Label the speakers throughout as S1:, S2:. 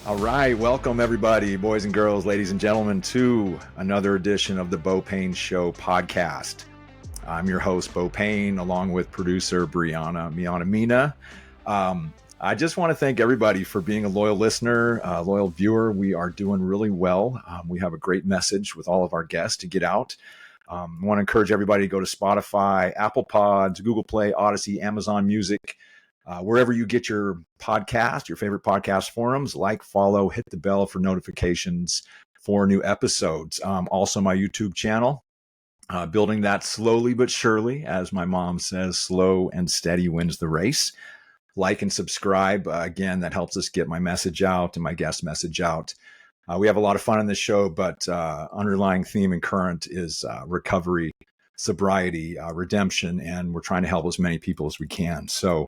S1: All right, welcome everybody, boys and girls, ladies and gentlemen, to another edition of the Beau Payne Show podcast. I'm your host, Beau Payne, along with producer Brianna Mina. I just want to thank everybody for being a loyal listener, loyal viewer. We are doing really well. We have a great message with all of our guests to get out. I want to encourage everybody to go to Spotify, Apple Pods, Google Play, Odyssey, Amazon Music, wherever you get your podcast, your favorite podcast forums, like, follow, hit the bell for notifications for new episodes. Also, my YouTube channel, building that slowly but surely, as my mom says, slow and steady wins the race. Like and subscribe. Again, that helps us get my message out and my guest message out. We have a lot of fun on this show, but underlying theme and current is recovery, sobriety, redemption, and we're trying to help as many people as we can. So,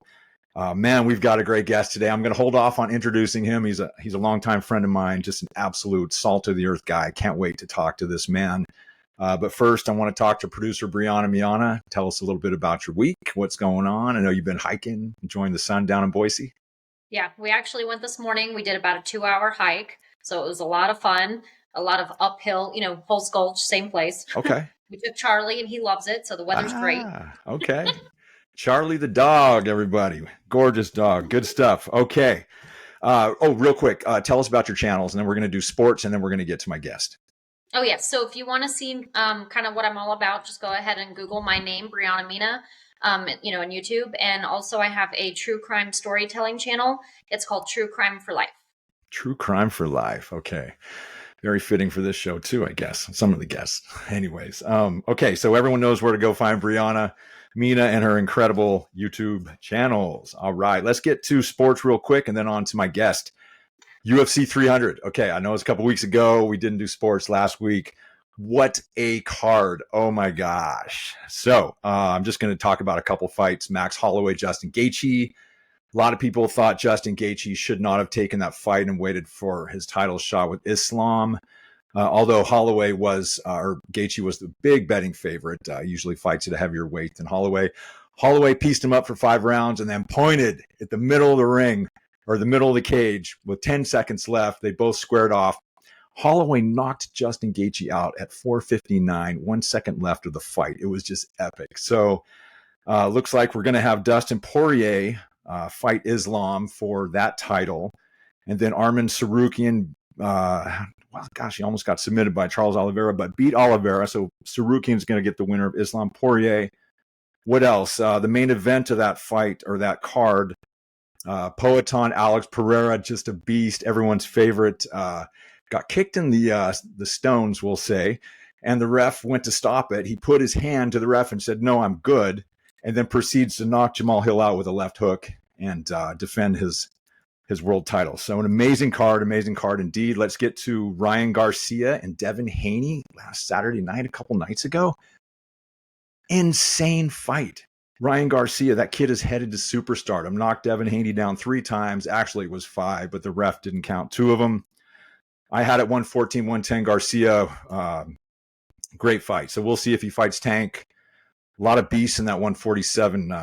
S1: man, we've got a great guest today. I'm going to hold off on introducing him. He's a longtime friend of mine, just an absolute salt of the earth guy. Can't wait to talk to this man. But first, I want to talk to producer Brianna Miana. Tell us a little bit about your week, what's going on. I know you've been hiking, enjoying the sun down in Boise.
S2: Yeah, we actually went this morning. We did about a 2-hour hike. So it was a lot of fun, a lot of uphill, Hulse Gulch, same place.
S1: Okay.
S2: We took Charlie and he loves it. So the weather's great.
S1: Okay. Charlie the dog, everybody. Gorgeous dog. Good stuff. Okay. Real quick, tell us about your channels, and then we're going to do sports, and then we're going to get to my guest.
S2: Oh, yeah. So if you want to see kind of what I'm all about, just go ahead and Google my name, Brianna Mina, on YouTube. And also I have a true crime storytelling channel. It's called True Crime for Life. True Crime for Life. Okay. Very fitting for this show too, I guess. Some of the guests. Anyways. Okay. So everyone knows where to go find Brianna Mina and her incredible YouTube channels. All right. Let's get to sports real quick and then on to my guest. UFC 300. Okay, I know it's a couple weeks ago. We didn't do sports last week. What a card. Oh, my gosh. So I'm just going to talk about a couple fights. Max Holloway, Justin Gaethje. A lot of people thought Justin Gaethje should not have taken that fight and waited for his title shot with Islam. Although Holloway or Gaethje was the big betting favorite, usually fights at a heavier weight than Holloway. Holloway pieced him up for 5 rounds and then pointed at the middle of the ring, or the middle of the cage with 10 seconds left. They both squared off. Holloway knocked Justin Gaethje out at 4:59, 1 second left of the fight. It was just epic. So looks like we're going to have Dustin Poirier fight Islam for that title. And then Arman Tsarukyan, he almost got submitted by Charles Oliveira, but beat Oliveira. So Tsarukyan's going to get the winner of Islam. Poirier. What else? The main event of that fight, or that card, Poatan Alex Pereira, just a beast, everyone's favorite, got kicked in the stones, we'll say, and the ref went to stop it. He put his hand to the ref and said, "No, I'm good," and then proceeds to knock Jamal Hill out with a left hook and defend his world title. So an amazing card indeed. Let's get to Ryan Garcia and Devin Haney last Saturday night, a couple nights ago. Insane fight. Ryan Garcia, that kid is headed to superstardom. Knocked Devin Haney down 3 times. Actually, it was 5, but the ref didn't count 2 of them. I had it 114, 110 Garcia. Great fight. So we'll see if he fights Tank. A lot of beasts in that 147.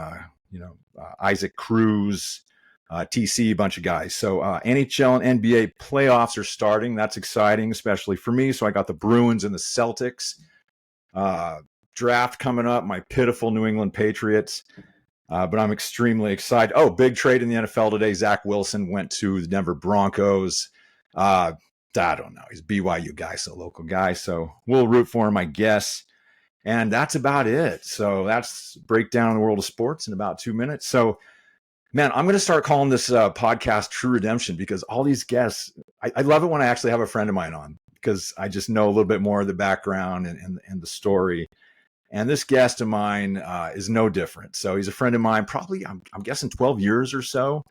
S2: Isaac Cruz, TC, a bunch of guys. So NHL and NBA playoffs are starting. That's exciting, especially for me. So I got the Bruins and the Celtics. Draft coming up, my pitiful New England Patriots, but I'm extremely excited. Oh, big trade in the NFL today. Zach Wilson went to the Denver Broncos. I don't know. He's a BYU guy, so a local guy. So we'll root for him, I guess. And that's about it. So that's breakdown in the world of sports in about 2 minutes. So, man, I'm going to start calling this podcast True Redemption, because all these guests, I love it when I actually have a friend of mine on, because I just know a little bit more of the background and the story. And this guest of mine is no different. So he's a friend of mine, probably, I'm guessing 12 years or so.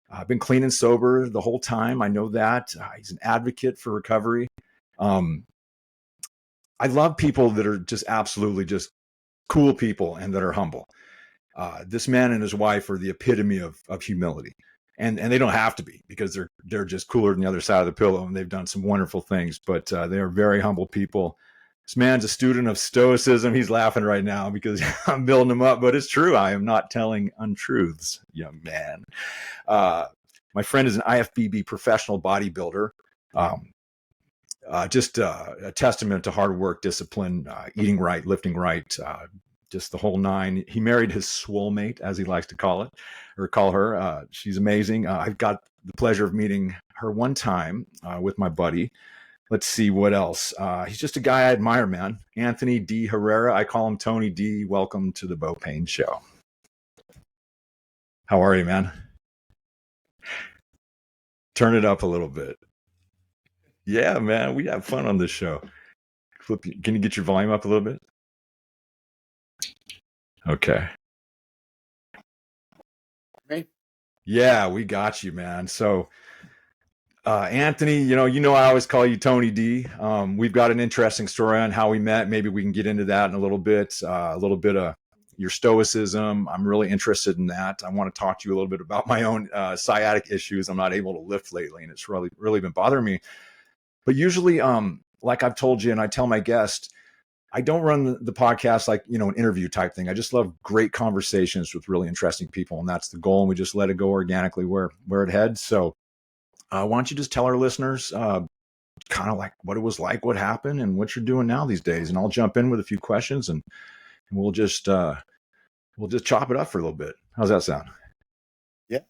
S2: I've been clean and sober the whole time. I know that. He's an advocate for recovery. I love people that are just absolutely just cool people and that are humble. This man and his wife are the epitome of humility. And they don't have to be, because they're just cooler than the other side of the pillow, and they've done some wonderful things. But they are very humble people. This man's a student of stoicism. He's laughing right now because I'm building him up, but it's true. I am not telling untruths, young man.
S1: My friend is an IFBB professional bodybuilder. Just a testament to hard work, discipline, eating right, lifting right, just the whole nine. He married his swole mate, as he likes to call it, or call her. She's amazing. I've got the pleasure of meeting her one time with my buddy. Let's see what else. He's just a guy I admire, man. Anthony DeHerrera. I call him Tony D. Welcome to the Beau Payne Show. How are you, man? Turn it up a little bit. Yeah, man. We have fun on this show. Can you get your volume up a little bit? Okay.
S3: Right.
S1: Yeah, we got you, man. So, Anthony, you know, I always call you Tony D. We've got an interesting story on how we met. Maybe we can get into that in a little bit of your stoicism. I'm really interested in that. I want to talk to you a little bit about my own sciatic issues. I'm not able to lift lately, and it's really been bothering me. But usually, like I've told you, and I tell my guests, I don't run the podcast like, an interview type thing. I just love great conversations with really interesting people, and that's the goal. And we just let it go organically where it heads. So why don't you just tell our listeners kind of like what it was like, what happened, and what you're doing now these days. And I'll jump in with a few questions, and we'll just chop it up for a little bit. How's that sound?
S3: Yeah.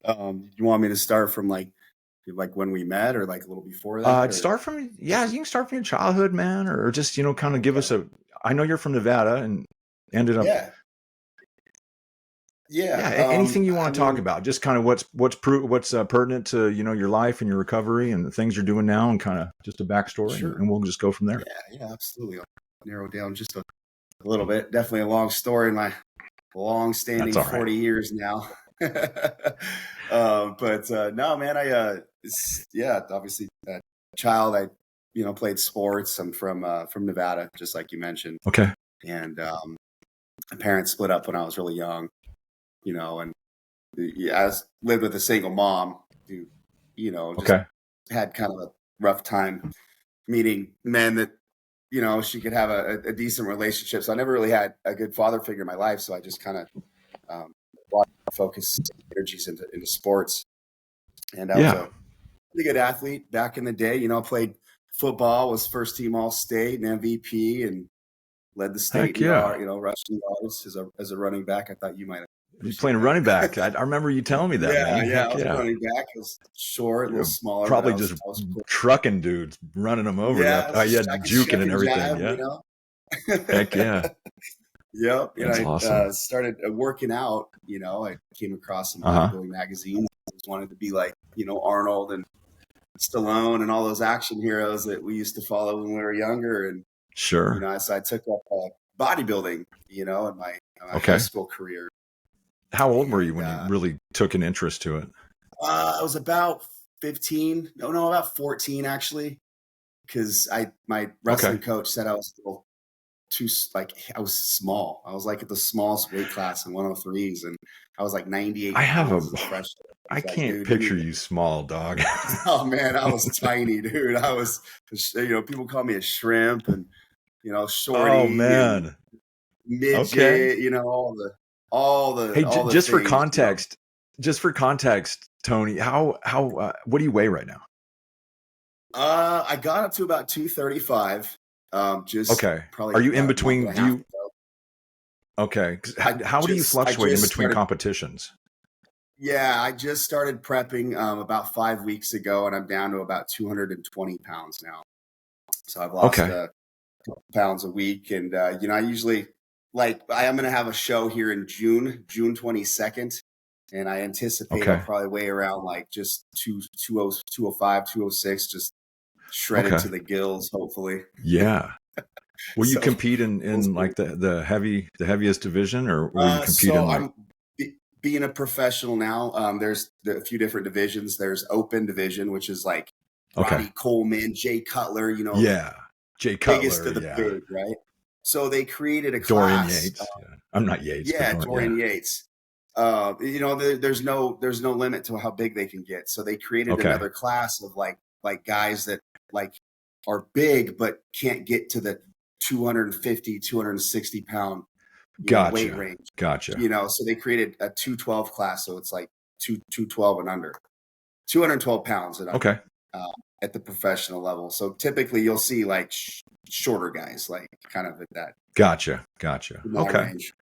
S3: You want me to start from like when we met, or like a little before that?
S1: You can start from your childhood, man, or just, kind of give us I know you're from Nevada and ended up.
S3: Yeah.
S1: Anything you want to talk about, just kind of what's pertinent to, your life and your recovery and the things you're doing now, and kind of just a backstory.
S3: Sure.
S1: And we'll just go from there.
S3: Yeah, absolutely. I'll narrow down just a little bit. Definitely a long story in my long-standing 40 years now. But no, man, obviously a child. I played sports. I'm from Nevada, just like you mentioned.
S1: Okay.
S3: And my parents split up when I was really young, and I lived with a single mom who, had kind of a rough time meeting men that, she could have a decent relationship. So I never really had a good father figure in my life. So I just kind of focus energies into sports. And I was a pretty good athlete back in the day. Played football, was first team All-State and MVP, and led the state in rushing yards as a running back. I thought you might have.
S1: You're playing running back. I remember you telling me that. Man.
S3: I was running back. I was short, a little smaller.
S1: Probably just trucking dudes, running them over.
S3: Yeah,
S1: you had juking and everything.
S3: Jab,
S1: Heck yeah.
S3: Yep.
S1: That's awesome.
S3: I started working out. I came across some bodybuilding magazines. I just wanted to be like, Arnold and Stallone and all those action heroes that we used to follow when we were younger. And
S1: sure.
S3: So I took up bodybuilding, in my high school career.
S1: How old were you when you really took an interest to it?
S3: I was about 15. No, about 14 actually, because my wrestling coach said I was a little too I was small. I was like at the smallest weight class in 103s, and I was like 98.
S1: I can't picture you small, dog.
S3: Oh man, I was tiny, dude. I was, people call me a shrimp, and shorty.
S1: Oh man,
S3: midget.
S1: Just for context, Tony, how what do you weigh right now?
S3: I got up to about 235.
S1: Probably. Are you in between? How do you fluctuate in between competitions?
S3: Yeah, I just started prepping about 5 weeks ago, and I'm down to about 220 pounds now. So I've lost a couple pounds a week, and I usually I am going to have a show here in June 22nd, and I anticipate I'll probably weigh around like just 205, 206, just shredded to the gills, hopefully.
S1: Yeah. Will you compete in like the heaviest division, or will you compete in like?
S3: Being a professional now, there's a few different divisions. There's open division, which is like Roddy Coleman, Jay Cutler,
S1: Jay Cutler,
S3: biggest of the big, right? So they created a
S1: Dorian
S3: class.
S1: Yates. I'm not Yates.
S3: Yeah, Dorian Yates. There's no limit to how big they can get. So they created another class of like guys that are big but can't get to the 250, 260 pound weight range.
S1: Gotcha.
S3: So they created a 212 class, so it's like 212 and under. 212 pounds. And
S1: Okay.
S3: At the professional level. So typically you'll see like shorter guys, like kind of at that.
S1: Gotcha. Okay.
S3: Range.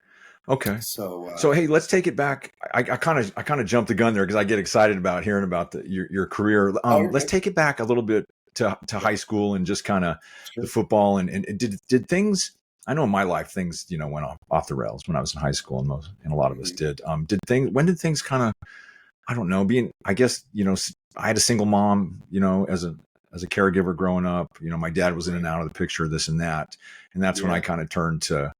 S1: Okay.
S3: So
S1: hey, let's take it back. I kind of jumped the gun there because I get excited about hearing about your career. Let's take it back a little bit to high school and just kind of the football and did things. I know in my life things went off the rails when I was in high school, and a lot of us did. When did things kind of, I don't know, I guess I had a single mom, as a caregiver growing up. My dad was in and out of the picture, this and that, and that's when I kind of turned to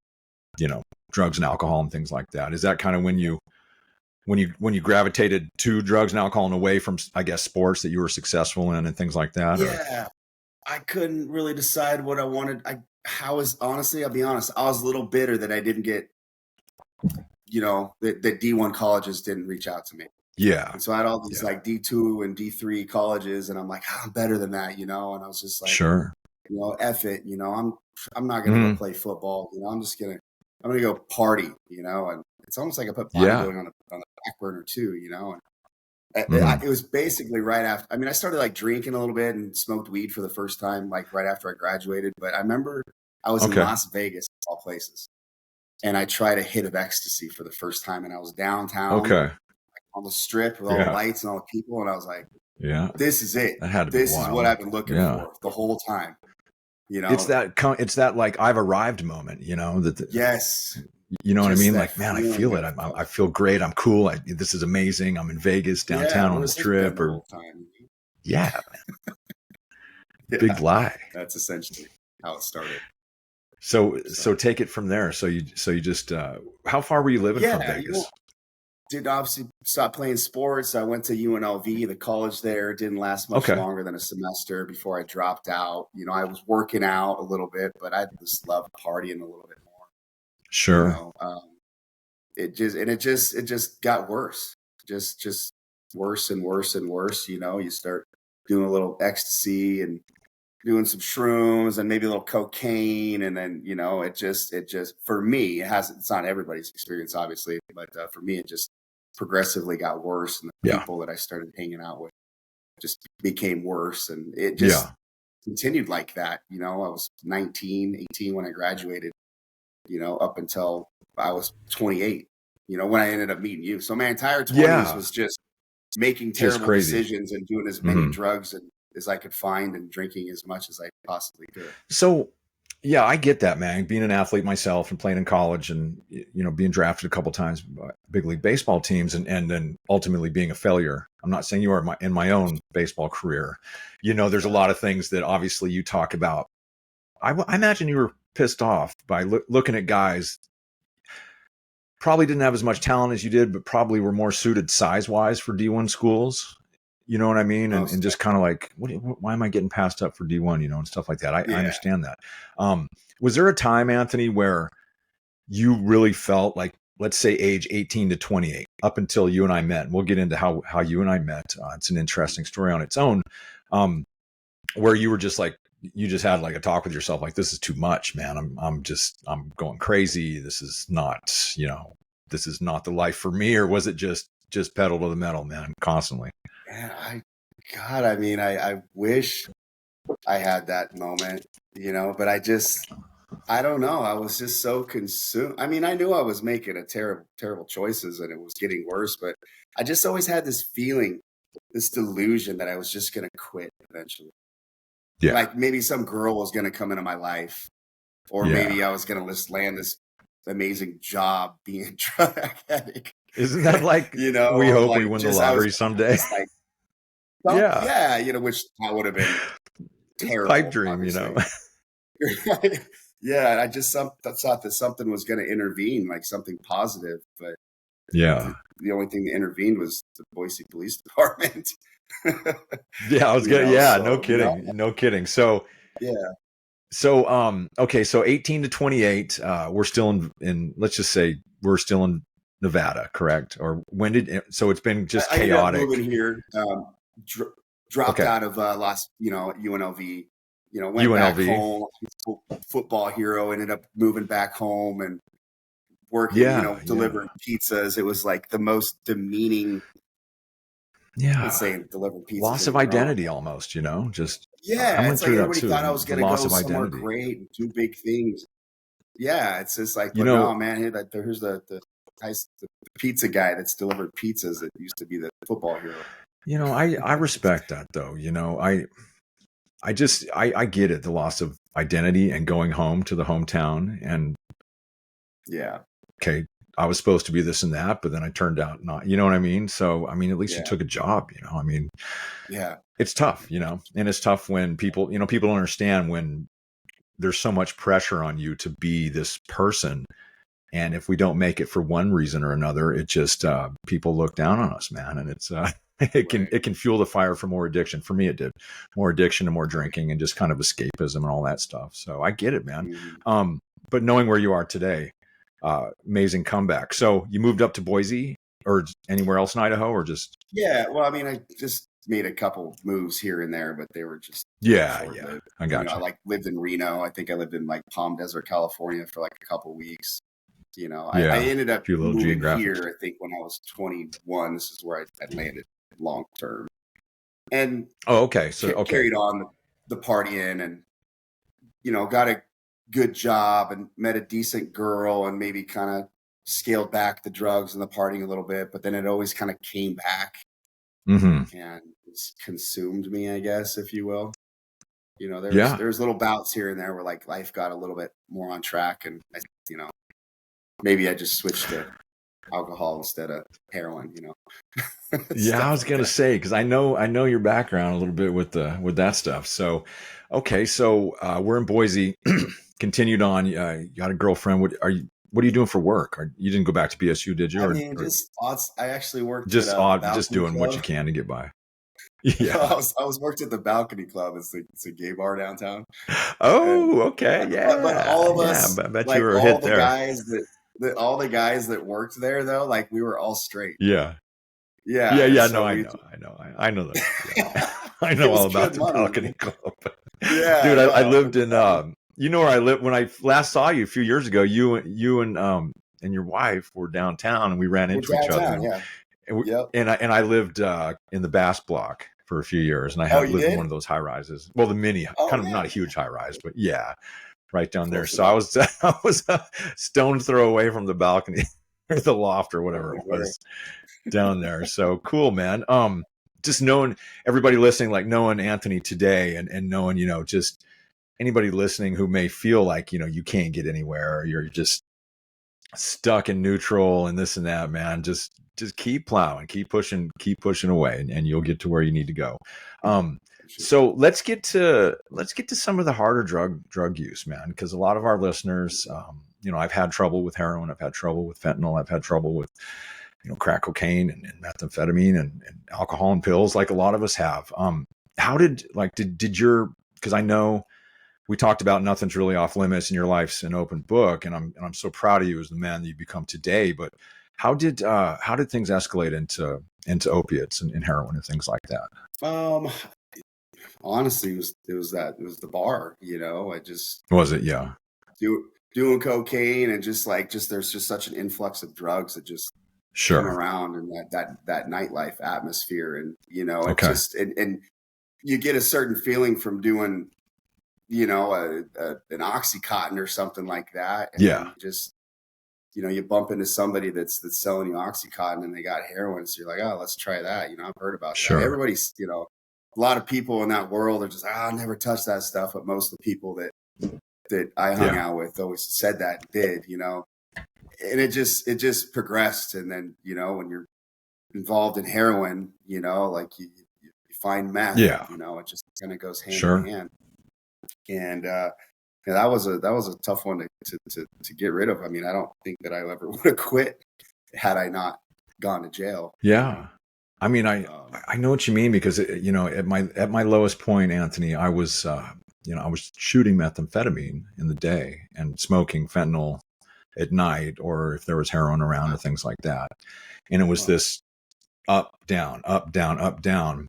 S1: drugs and alcohol and things like that. Is that kind of when you gravitated to drugs and alcohol and away from, I guess, sports that you were successful in and things like that?
S3: Yeah, I couldn't really decide what I wanted. Honestly, I'll be honest, I was a little bitter that I didn't get, that D1 colleges didn't reach out to me.
S1: Yeah.
S3: And so I had all these like D2 and D3 colleges, and I'm like, I'm better than that, and I was just like,
S1: sure,
S3: F it, I'm not gonna go play football, I'm gonna go party, and it's almost like I put bodybuilding on the back burner too, and it was basically right after. I mean, I started like drinking a little bit and smoked weed for the first time, like right after I graduated. But I remember I was in Las Vegas, of all places, and I tried a hit of ecstasy for the first time, and I was downtown, on the strip with all the lights and all the people, and I was like, this is it. This is what I've been looking for the whole time.
S1: It's that like I've arrived moment,
S3: yes.
S1: You know what I mean? Like, man, I feel it. I feel great. I'm cool. This is amazing. I'm in Vegas downtown on the strip man. Big lie.
S3: That's essentially how it started.
S1: So take it from there. So you just, how far were you living from Vegas?
S3: Did obviously stop playing sports. I went to UNLV, the college there. It didn't last much longer than a semester before I dropped out. I was working out a little bit, but I just loved partying a little bit more.
S1: Sure.
S3: It just got worse. Just worse and worse and worse. You start doing a little ecstasy and doing some shrooms and maybe a little cocaine, and then it just for me, it's not everybody's experience obviously, but for me it just progressively got worse, and the people that I started hanging out with just became worse, and it just continued like that. I was 19, 18 when I graduated, up until I was 28, when I ended up meeting you. So my entire 20s was just making terrible decisions and doing as many drugs as I could find and drinking as much as I possibly could.
S1: So, I get that, man. Being an athlete myself and playing in college and, being drafted a couple times by big league baseball teams and then ultimately being a failure. I'm not saying you are in my own baseball career. There's a lot of things that obviously you talk about. I imagine you were pissed off by looking at guys probably didn't have as much talent as you did, but probably were more suited size-wise for D1 schools. You know what I mean? And just kind of like, why am I getting passed up for D1, and stuff like that. I understand that. Was there a time, Anthony, where you really felt like, let's say age 18 to 28, up until you and I met, and we'll get into how you and I met. It's an interesting story on its own, where you were just like, you just had like a talk with yourself, like, this is too much, man. I'm going crazy. This is not, this is not the life for me. Or was it just pedal to the metal, man, constantly?
S3: Yeah, I wish I had that moment, but I don't know. I was just so consumed. I mean, I knew I was making a terrible choices and it was getting worse, but I just always had this feeling, this delusion that I was just going to quit eventually. Yeah. Like maybe some girl was going to come into my life, or maybe I was going to just land this amazing job being a drug addict.
S1: Isn't that like, we hope like we win the lottery someday?
S3: Like, which that would have been terrible.
S1: Pipe dream,
S3: Yeah, I just thought that something was going to intervene, like something positive. But the only thing that intervened was the Boise Police Department.
S1: I was gonna. No kidding. No kidding. So okay. So 18 to 28. We're still in. Let's just say we're still in Nevada, correct? Or when did? So it's been just chaotic.
S3: I ended up moving here. Dropped out of UNLV. Went back home. Football hero. Ended up moving back home and working. Delivering pizzas. It was like the most demeaning Let's say delivering pizzas.
S1: Loss of identity almost, just I
S3: yeah.
S1: went
S3: It's like
S1: through that
S3: everybody
S1: too.
S3: thought I was
S1: The
S3: going to
S1: loss
S3: go
S1: of
S3: somewhere
S1: identity.
S3: great and do big things. Yeah, it's just like, but no, man, here's the pizza guy that's delivered pizzas that used to be the football hero.
S1: I respect that though. I get it, the loss of identity and going home to the hometown and
S3: yeah.
S1: Okay, I was supposed to be this and that, but then I turned out not, you know what I mean? So, I mean, at least you took a job, I mean,
S3: yeah,
S1: it's tough, and it's tough when people don't understand when there's so much pressure on you to be this person. And if we don't make it for one reason or another, it just, people look down on us, man. And it's, it can fuel the fire for more addiction. For me, it did more addiction and more drinking and just kind of escapism and all that stuff. So I get it, man.
S3: Mm-hmm.
S1: But knowing where you are today, amazing comeback. So you moved up to Boise or anywhere else in Idaho or just?
S3: Yeah. Well, I mean, I just made a couple moves here and there, but they were just,
S1: I got you.
S3: I lived in Reno. I think I lived in like Palm Desert, California for like a couple of weeks. I ended up moving here, I think when I was 21, this is where I landed long term. And carried on the partying and, got a good job and met a decent girl and maybe kind of scaled back the drugs and the partying a little bit, but then it always kind of came back and it's consumed me, I guess, if you will. There's little bouts here and there where like life got a little bit more on track and, maybe I just switched to alcohol instead of heroin,
S1: Yeah, I was going to say, cause I know your background a little bit with that stuff. So, okay. So, we're in Boise, continued on, you got a girlfriend. What are you doing for work? You didn't go back to BSU, did you?
S3: I actually worked
S1: just doing club. What you can to get by.
S3: Yeah. I was worked at the Balcony Club. It's a gay bar downtown.
S1: Oh, okay. Yeah.
S3: But all of us,
S1: I bet you were a hit there.
S3: All the guys that worked there though, like we were all straight.
S1: Yeah.
S3: Yeah.
S1: So I know that. Yeah. I know all about the Balcony Club.
S3: Yeah.
S1: Dude, I lived in where I lived when I last saw you a few years ago. You and your wife were downtown and we ran into each other.
S3: Yeah.
S1: And I lived in the Bass Block for a few years, and I have lived in one of those high rises. Well, the mini, not a huge high rise, but yeah, right down there. So I was a stone's throw away from the balcony or the loft or whatever it was down there. So cool, man. Just knowing everybody listening, like knowing Anthony today and knowing, just anybody listening who may feel like, you can't get anywhere or you're just stuck in neutral and this and that, man, just keep plowing, keep pushing away and you'll get to where you need to go. So let's get to some of the harder drug use, man, because a lot of our listeners, I've had trouble with heroin, I've had trouble with fentanyl, I've had trouble with, crack cocaine and methamphetamine and alcohol and pills, like a lot of us have. How did your, because I know we talked about nothing's really off limits and your life's an open book, and I'm so proud of you as the man that you become today. But how did things escalate into opiates and heroin and things like that?
S3: Honestly, it was the bar. I just doing cocaine and just there's just such an influx of drugs that just come around in that nightlife atmosphere, and it just and you get a certain feeling from doing an Oxycontin or something like that. And you bump into somebody that's selling you Oxycontin and they got heroin. So you're like, oh, let's try that. I've heard about that. Everybody's, a lot of people in that world are just, I'll never touch that stuff. But most of the people that I hung out with always said that and did, and it just progressed. And then, when you're involved in heroin, like you find meth, it just kind of goes hand in hand. And that was a tough one to get rid of. I mean, I don't think that I ever would have quit had I not gone to jail.
S1: Yeah. I mean, I know what you mean because at my lowest point, Anthony, I was I was shooting methamphetamine in the day and smoking fentanyl at night, or if there was heroin around or things like that. And it was this up, down, up, down, up, down,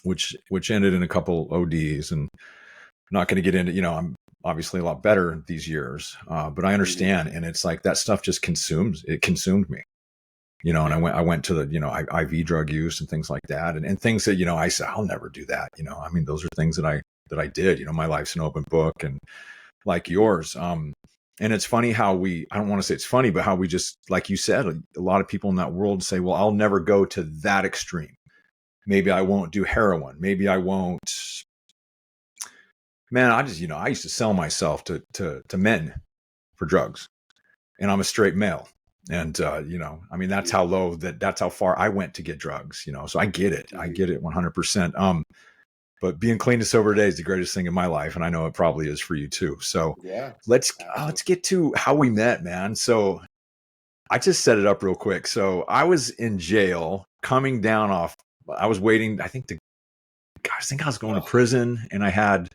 S1: which ended in a couple ODs. And I'm not going to get into, I'm obviously a lot better these years, but I understand. And it's like that stuff just consumed me. and I went to the, IV drug use and things like that, and things that, I said, I'll never do that. I mean, those are things that I did, my life's an open book, and like yours. And it's funny how I don't want to say it's funny, but how we just, like you said, a lot of people in that world say, well, I'll never go to that extreme. Maybe I won't do heroin. Maybe I won't. Man, I just, I used to sell myself to men for drugs, and I'm a straight male. And, I mean, that's how low that's how far I went to get drugs, so I get it. I get it 100%. But being clean to sober today is the greatest thing in my life. And I know it probably is for you too. So let's get to how we met, man. So I just set it up real quick. So I was in jail coming down off, I was waiting. I think I was going to prison, and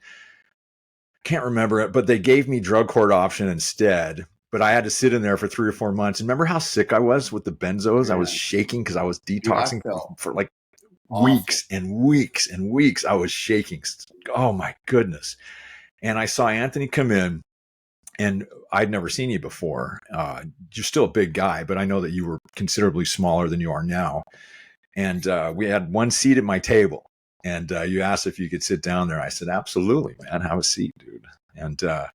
S1: can't remember it, but they gave me drug court option instead. But I had to sit in there for 3 or 4 months. And remember how sick I was with the benzos? I was shaking because I was detoxing for like weeks and weeks and weeks. I was shaking. Oh my goodness. And I saw Anthony come in, and I'd never seen you before. You're still a big guy, but I know that you were considerably smaller than you are now. And we had one seat at my table, and you asked if you could sit down there. I said, absolutely, man. Have a seat, dude. And I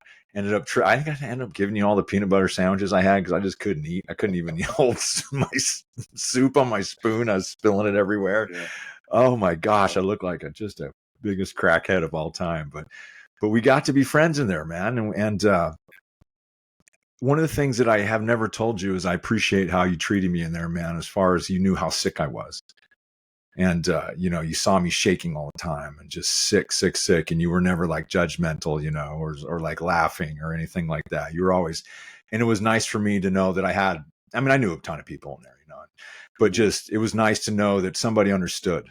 S1: think I ended up giving you all the peanut butter sandwiches I had because I just couldn't eat. I couldn't even hold my soup on my spoon. I was spilling it everywhere. Yeah. Oh my gosh, I look like just a biggest crackhead of all time. But we got to be friends in there, man. And one of the things that I have never told you is I appreciate how you treated me in there, man. As far as you knew how sick I was. And, you saw me shaking all the time and just sick. And you were never like judgmental, or like laughing or anything like that. You were always, and it was nice for me to know that I knew a ton of people in there, but just, it was nice to know that somebody understood,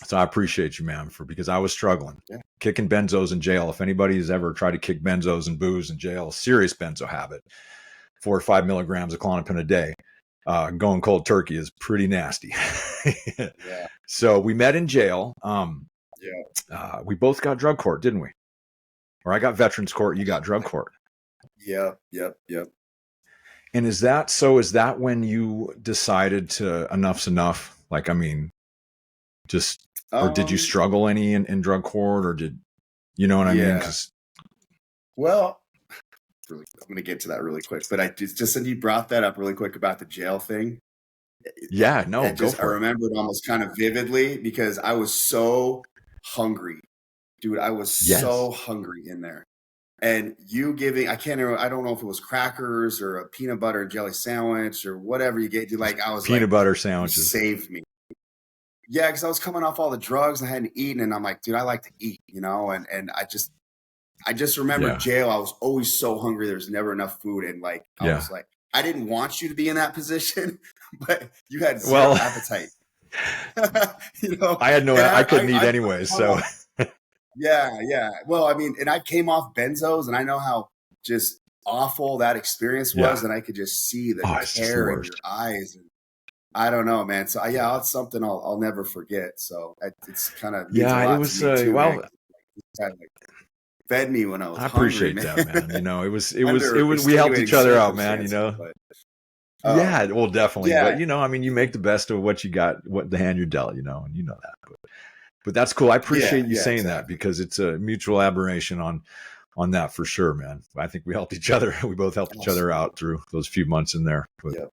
S1: So I appreciate you, man, because I was struggling, kicking benzos in jail. If anybody has ever tried to kick benzos and booze in jail, serious benzo habit, 4 or 5 milligrams of Klonopin a day. Going cold turkey is pretty nasty. So we met in jail. We both got drug court, didn't we? Or I got veterans court. You got drug court.
S3: Yep.
S1: And is that when you decided to enough's enough? Like, I mean, just, or did you struggle any in drug court, or did, you know what I mean?
S3: Well, I'm going to get to that really quick, but I just said you brought that up really quick about the jail thing.
S1: Yeah, no,
S3: I remember it almost kind of vividly because I was so hungry, dude. I was so hungry in there, and you giving, I don't know if it was crackers or a peanut butter and jelly sandwich or whatever you gave. I was
S1: peanut butter sandwiches
S3: saved me. Yeah, because I was coming off all the drugs and I hadn't eaten, and I'm like, dude, I like to eat, and I just remember jail. I was always so hungry. There's never enough food. And I was like, I didn't want you to be in that position, but you had zero appetite.
S1: I had I couldn't eat anyway. So
S3: yeah. Well, I mean, and I came off benzos, and I know how just awful that experience was. And I could just see the tear in your eyes. And I don't know, man. So it's something I'll never forget. So it's kind of,
S1: it was, too,
S3: fed me when I was hungry,
S1: appreciate that, man. It was we helped each other out, man, But, well, definitely. But you make the best of what you got, what the hand you're dealt, and you know that. But that's cool. I appreciate you saying that, because it's a mutual admiration on that for sure, man. I think we helped each other. We both helped each other out through those few months in there. But,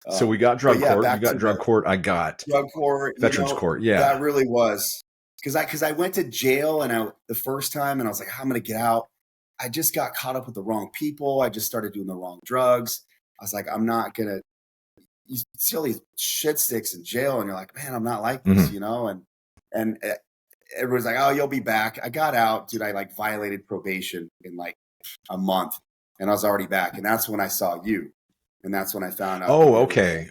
S1: so we got drug court. You got drug court. I got
S3: drug court,
S1: veterans court. Yeah,
S3: that really was. Because I went to jail the first time, and I was like, how am I going to get out? I just got caught up with the wrong people. I just started doing the wrong drugs. I was like, I'm not going to. You see all these shit sticks in jail, and you're like, man, I'm not like this, And everyone's like, oh, you'll be back. I got out, dude. I violated probation in a month, and I was already back. And that's when I saw you, and that's when I found out.
S1: Oh, okay.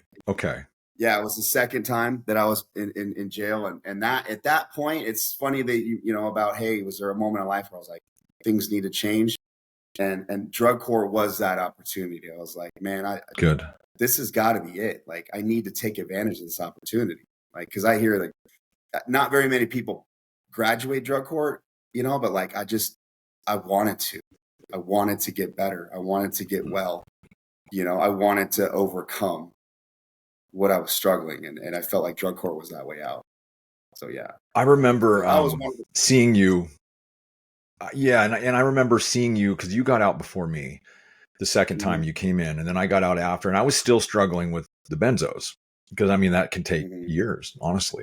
S3: Yeah, it was the second time that I was in jail. And that at that point, it's funny that you know about, hey, was there a moment in life where I was like, things need to change? And drug court was that opportunity. I was like, man, this has got to be it. I need to take advantage of this opportunity. Because I hear not very many people graduate drug court, but I wanted to get better. I wanted to get well. I wanted to overcome what I was struggling in, and I felt like drug court was that way out. So yeah,
S1: I remember
S3: I was one of
S1: seeing you. Yeah, and I remember seeing you because you got out before me the second time you came in, and then I got out after, and I was still struggling with the benzos because I mean that can take years, honestly.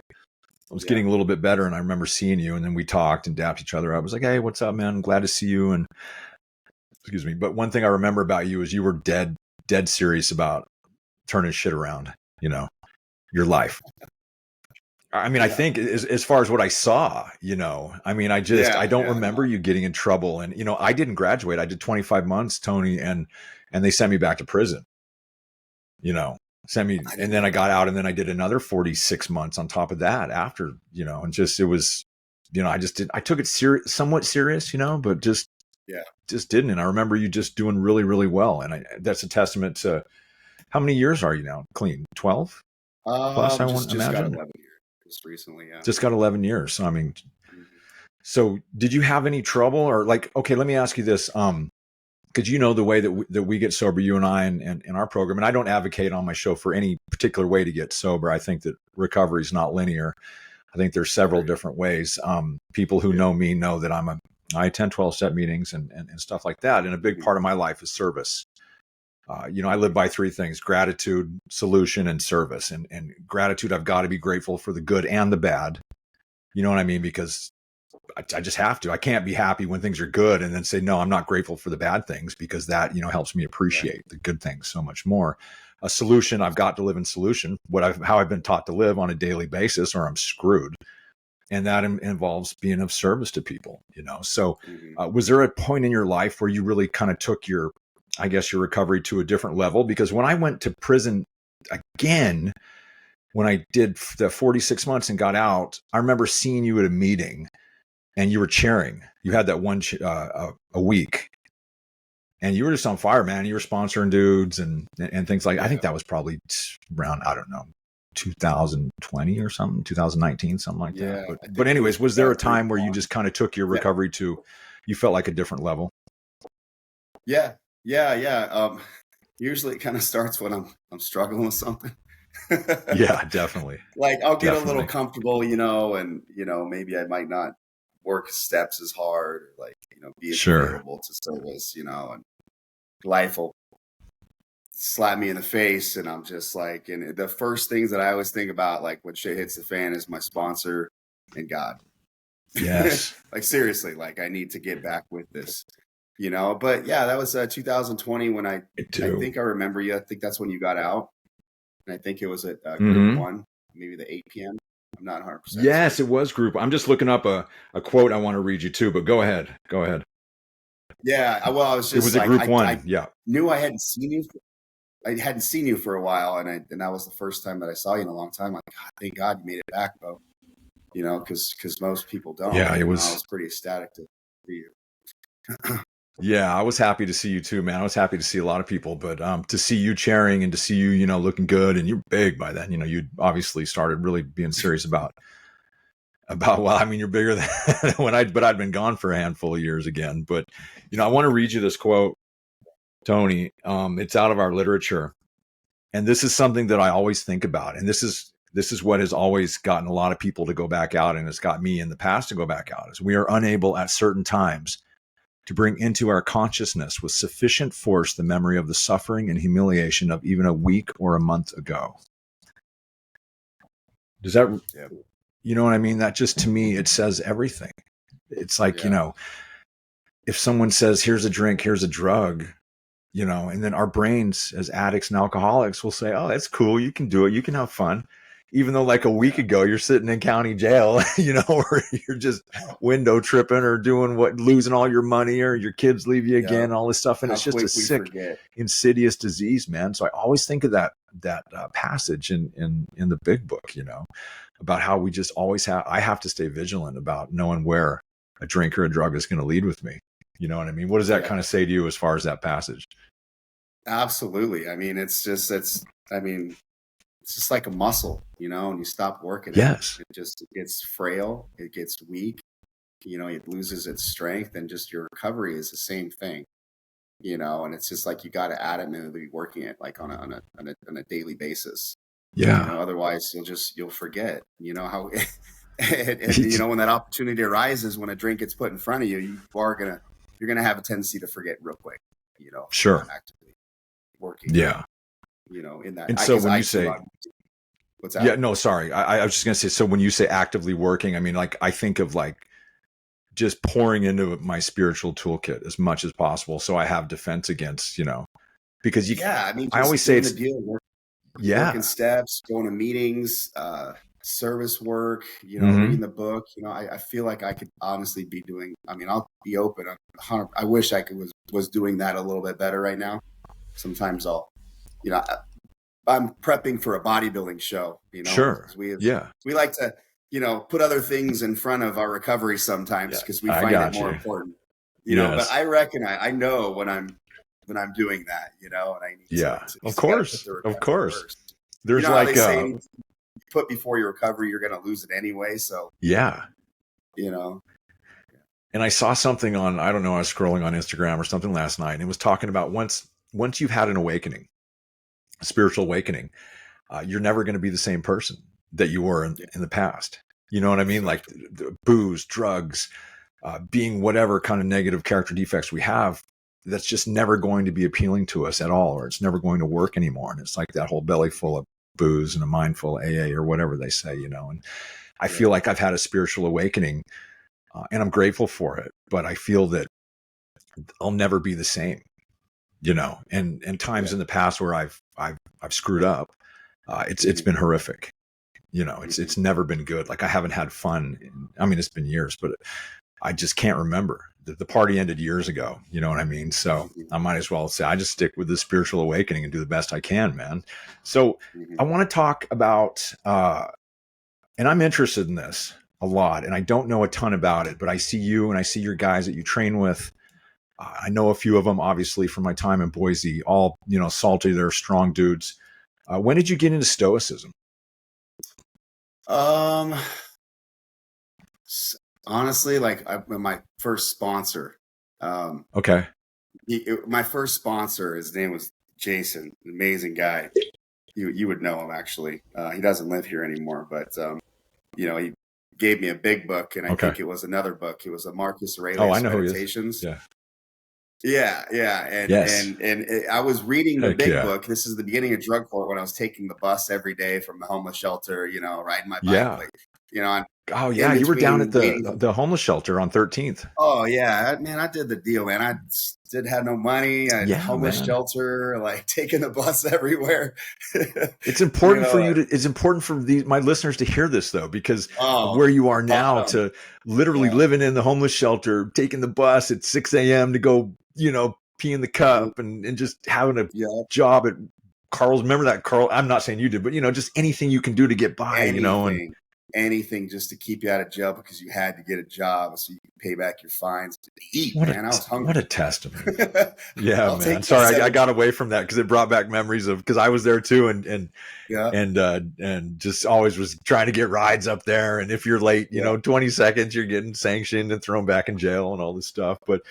S1: I was getting a little bit better, and I remember seeing you, and then we talked and dapped each other. I was like, "Hey, what's up, man? I'm glad to see you." And excuse me, but one thing I remember about you is you were dead serious about turning shit around. Your life. I mean, I think as far as what I saw, I mean, I don't remember you getting in trouble. And, I didn't graduate. I did 25 months, Tony, and they sent me back to prison, and then I got out, and then I did another 46 months on top of that after, and just, it was, I took it somewhat serious, but just didn't. And I remember you just doing really, really well. And that's a testament to how many years are you now clean? 12 plus, I want to imagine.
S3: Got 11 years. Just recently, yeah.
S1: Just got 11 years. So, I mean, so did you have any trouble or okay, let me ask you this. Because the way that we get sober, you and I in our program, and I don't advocate on my show for any particular way to get sober. I think that recovery is not linear. I think there's several different ways. People who know me know that I attend 12-step meetings and stuff like that. And a big part of my life is service. I live by three things: gratitude, solution, and service. And gratitude, I've got to be grateful for the good and the bad. You know what I mean? Because I just have to. I can't be happy when things are good and then say, no, I'm not grateful for the bad things, because that, helps me appreciate the good things so much more. A solution, I've got to live in solution, how I've been taught to live on a daily basis, or I'm screwed. And that involves being of service to people, So was there a point in your life where you really kind of took your recovery to a different level? Because when I went to prison again, when I did the 46 months and got out, I remember seeing you at a meeting and you were chairing. You had that one a week, and you were just on fire, man. You were sponsoring dudes and things like, I think that was probably around, I don't know, 2020 or something, 2019, something like that. But anyways, was there a time where you just kind of took your recovery to, you felt like a different level?
S3: Yeah. Usually it kind of starts when I'm struggling with something.
S1: Yeah, definitely.
S3: Like I'll get a little comfortable, and maybe I might not work steps as hard, or be as available to service, and life will slap me in the face, and I'm just like, and the first things that I always think about, like when shit hits the fan, is my sponsor and God.
S1: Yes.
S3: Like seriously, like I need to get back with this. But yeah, that was 2020 when I think I remember you. I think that's when you got out. And I think it was at group 1, maybe the 8 p.m. I'm not 100%.
S1: Yes, it was group. I'm just looking up a quote I want to read you too, but go ahead.
S3: Yeah. Well, I was just,
S1: it was a group 1. I
S3: knew I hadn't seen you. I hadn't seen you for a while. And that was the first time that I saw you in a long time. Like, God, thank God you made it back, Beau. Because most people don't.
S1: Yeah,
S3: I was pretty ecstatic to see you.
S1: Yeah, I was happy to see you too, man. I was happy to see a lot of people, but to see you chairing and to see you, looking good, and you're big by then. You obviously started really being serious about. Well, I mean, you're bigger than but I'd been gone for a handful of years again. But I want to read you this quote, Tony. It's out of our literature, and this is something that I always think about, and this is what has always gotten a lot of people to go back out, and it's got me in the past to go back out. Is we are unable at certain times to bring into our consciousness with sufficient force the memory of the suffering and humiliation of even a week or a month ago. Does that, you know what I mean? That just, to me, it says everything. It's like, if someone says, here's a drink, here's a drug, and then our brains as addicts and alcoholics will say, oh, that's cool. You can do it. You can have fun. Even though like a week ago you're sitting in county jail, or you're just window tripping or losing all your money, or your kids leave you again, all this stuff. And it's just a sick, insidious disease, man. So I always think of that passage in the big book, about how we just always I have to stay vigilant about knowing where a drink or a drug is going to lead with me. You know what I mean? What does that kind of say to you as far as that passage?
S3: Absolutely. I mean, it's just like a muscle, and you stop working.
S1: Yes.
S3: It gets frail. It gets weak. It loses its strength, and just your recovery is the same thing. and it's just like, you got to adamantly be working it like on a daily basis.
S1: Yeah.
S3: Otherwise you'll forget, how, and when that opportunity arises, when a drink gets put in front of you, you're going to have a tendency to forget real quick,
S1: Sure.
S3: actively working.
S1: Yeah.
S3: In that.
S1: And so when you say,
S3: what's that?
S1: yeah, no, sorry. I was just going to say, so when you say actively working, I mean, like, I think of like just pouring into my spiritual toolkit as much as possible. So I have defense against, because I always say it's,
S3: working steps, going to meetings, service work, reading the book. I feel like I could honestly be doing, I'll be open. I wish I was doing that a little bit better right now. Sometimes I'm prepping for a bodybuilding show,
S1: Sure.
S3: We like to, put other things in front of our recovery sometimes because we find it more important, but I reckon I know when I'm doing that, and I need to
S1: of course.
S3: First.
S1: There's
S3: like, they say, you put before your recovery, you're going to lose it anyway. So,
S1: And I saw something on, I don't know, I was scrolling on Instagram or something last night, and it was talking about once you've had an awakening, a spiritual awakening, you're never going to be the same person that you were in the past. You know what I mean? Like booze, drugs, being whatever kind of negative character defects we have, that's just never going to be appealing to us at all, or it's never going to work anymore. And it's like that whole belly full of booze and a mind full of AA or whatever they say, and I feel like I've had a spiritual awakening, and I'm grateful for it, but I feel that I'll never be the same, and times in the past where I've screwed up, it's been horrific. It's never been good. Like, I haven't had fun. It's been years, but I just can't remember. The party ended years ago. You know what I mean? So I might as well say I just stick with the spiritual awakening and do the best I can, man. So I want to talk about, and I'm interested in this a lot, and I don't know a ton about it, but I see you and I see your guys that you train with. I know a few of them, obviously, from my time in Boise, all, salty, they're strong dudes. When did you get into Stoicism?
S3: Honestly, like my first sponsor.
S1: Okay.
S3: My first sponsor, his name was Jason, an amazing guy. You would know him, actually. He doesn't live here anymore, but he gave me a big book, and I think it was another book. It was a Marcus Aurelius Meditations. Yeah. And I was reading the big book. This is the beginning of drug court, when I was taking the bus every day from the homeless shelter, riding my bike. Like,
S1: you were down at the homeless shelter on 13th.
S3: Oh yeah, man, I did the deal, man. I didn't have no money. I had a homeless shelter, like taking the bus everywhere.
S1: It's important for it's important for my listeners to hear this, though, because where you are now, to literally living in the homeless shelter, taking the bus at 6 a.m. to go, pee in the cup, and just having a job at Carl's. Remember that, Carl? I'm not saying you did, but just anything you can do to get by,
S3: anything just to keep you out of jail, because you had to get a job so you could pay back your fines to eat. I was hungry.
S1: What a testament. Yeah, man. Sorry, I got away from that because it brought back memories of, because I was there too, and just always was trying to get rides up there. And if you're late, 20 seconds, you're getting sanctioned and thrown back in jail and all this stuff. But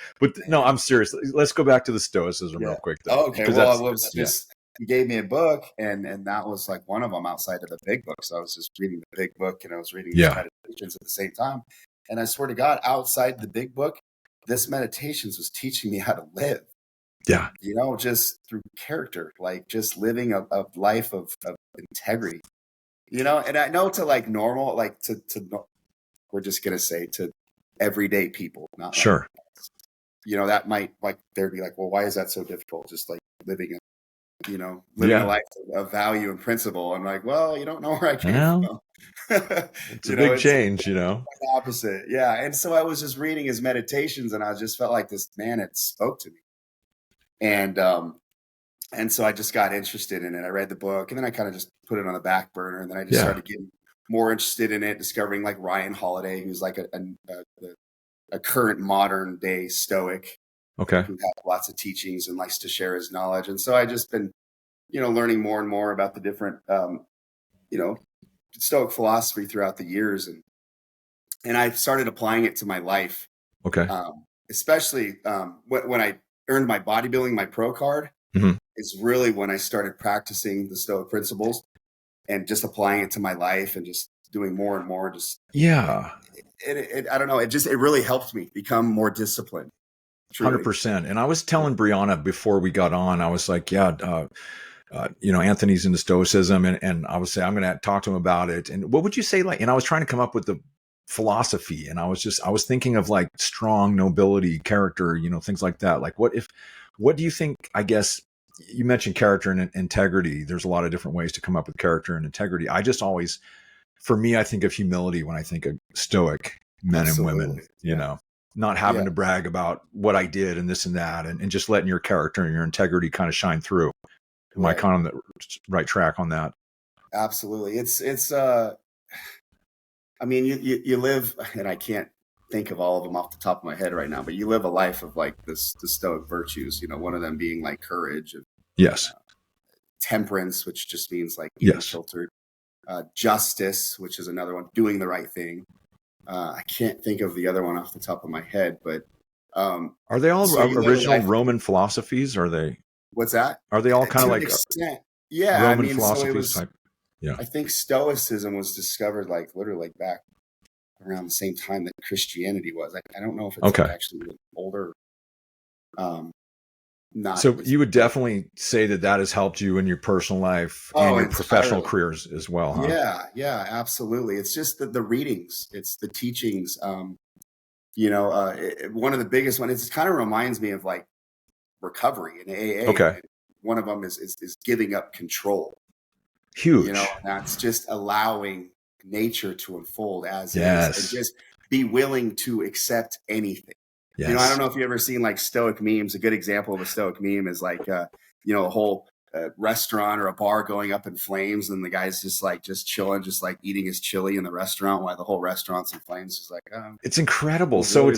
S1: no, I'm serious. Let's go back to the Stoicism real quick, though.
S3: Okay. Well, I was just. He gave me a book, and that was like one of them outside of the big book. So I was just reading the big book, and I was reading these meditations at the same time. And I swear to God, outside the big book, this meditations was teaching me how to live.
S1: Yeah.
S3: Just through character, like just living a life of integrity, and I know to like normal, like to we're just going to say to everyday people, not
S1: sure.
S3: Like, that might, like, they'd be like, well, why is that so difficult? Just like living a life of value and principle. I'm like, well, you don't know where I came from.
S1: It's a big change,
S3: The opposite. Yeah. And so I was just reading his meditations, and I just felt like this man had spoke to me. And so I just got interested in it. I read the book, and then I kind of just put it on the back burner. And then I just started getting more interested in it, discovering like Ryan Holiday, who's like a current modern day Stoic.
S1: Okay.
S3: Who has lots of teachings and likes to share his knowledge. And so I just been, learning more and more about the different, Stoic philosophy throughout the years. And I started applying it to my life.
S1: Okay.
S3: Especially when I earned my bodybuilding, my pro card, is really when I started practicing the Stoic principles and just applying it to my life and just doing more and more. Just I don't know. It really helped me become more disciplined.
S1: 100%. And I was telling Brianna before we got on, I was like, Anthony's into Stoicism, and I would say I'm going to talk to him about it. And what would you say? Like, and I was trying to come up with the philosophy, and I was thinking of like strong nobility, character, things like that. Like, what do you think? I guess you mentioned character and integrity. There's a lot of different ways to come up with character and integrity. I just always, for me, I think of humility when I think of Stoic men and women, not having to brag about what I did and this and that, and just letting your character and your integrity kind of shine through. Am I kind of on the right track on that?
S3: Absolutely. I mean, you live, and I can't think of all of them off the top of my head right now, but you live a life of like the Stoic virtues, one of them being like courage.
S1: Yes.
S3: Temperance, which just means like being filtered. Justice, which is another one, doing the right thing. I can't think of the other one off the top of my head, but
S1: are they all original Roman philosophies? Are they?
S3: What's that?
S1: Are they all kind of like Roman philosophies type? Yeah,
S3: I think Stoicism was discovered like literally like back around the same time that Christianity was. I don't know if it's actually older.
S1: So you would definitely say that has helped you in your personal life and your professional careers as well, huh?
S3: Yeah, absolutely. It's just the readings, it's the teachings. One of the biggest ones. It kind of reminds me of like recovery in AA.
S1: Okay.
S3: One of them is giving up control.
S1: Huge.
S3: That's just allowing nature to unfold as is, and just be willing to accept anything. Yes. I don't know if you've ever seen like Stoic memes. A good example of a Stoic meme is like, a whole restaurant or a bar going up in flames, and the guy's just chilling, just like eating his chili in the restaurant while the whole restaurant's in flames. Just like,
S1: it's incredible. So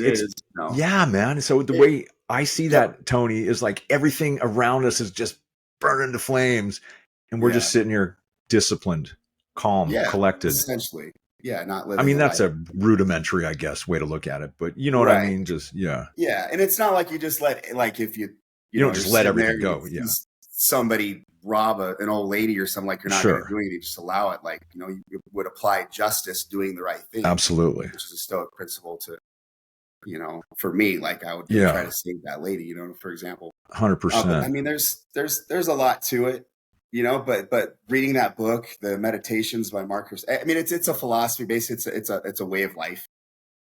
S1: yeah, man. So the way I see that, Tony, is like everything around us is just burning to flames, and we're just sitting here disciplined, calm, collected.
S3: Essentially. Yeah, not living.
S1: I mean, that's a rudimentary, I guess, way to look at it, but you know what I mean? Just,
S3: Yeah. And it's not like you just let, like if you
S1: don't just let everything go. Yeah.
S3: Somebody rob an old lady or something, like you're not going to do anything, just allow it. Like, you would apply justice, doing the right thing.
S1: Absolutely.
S3: Which is a Stoic principle to, for me, like I would try to save that lady, for example.
S1: 100%.
S3: I mean, there's a lot to it. But reading that book, the Meditations by Marcus, I mean, it's a philosophy basically. It's a way of life.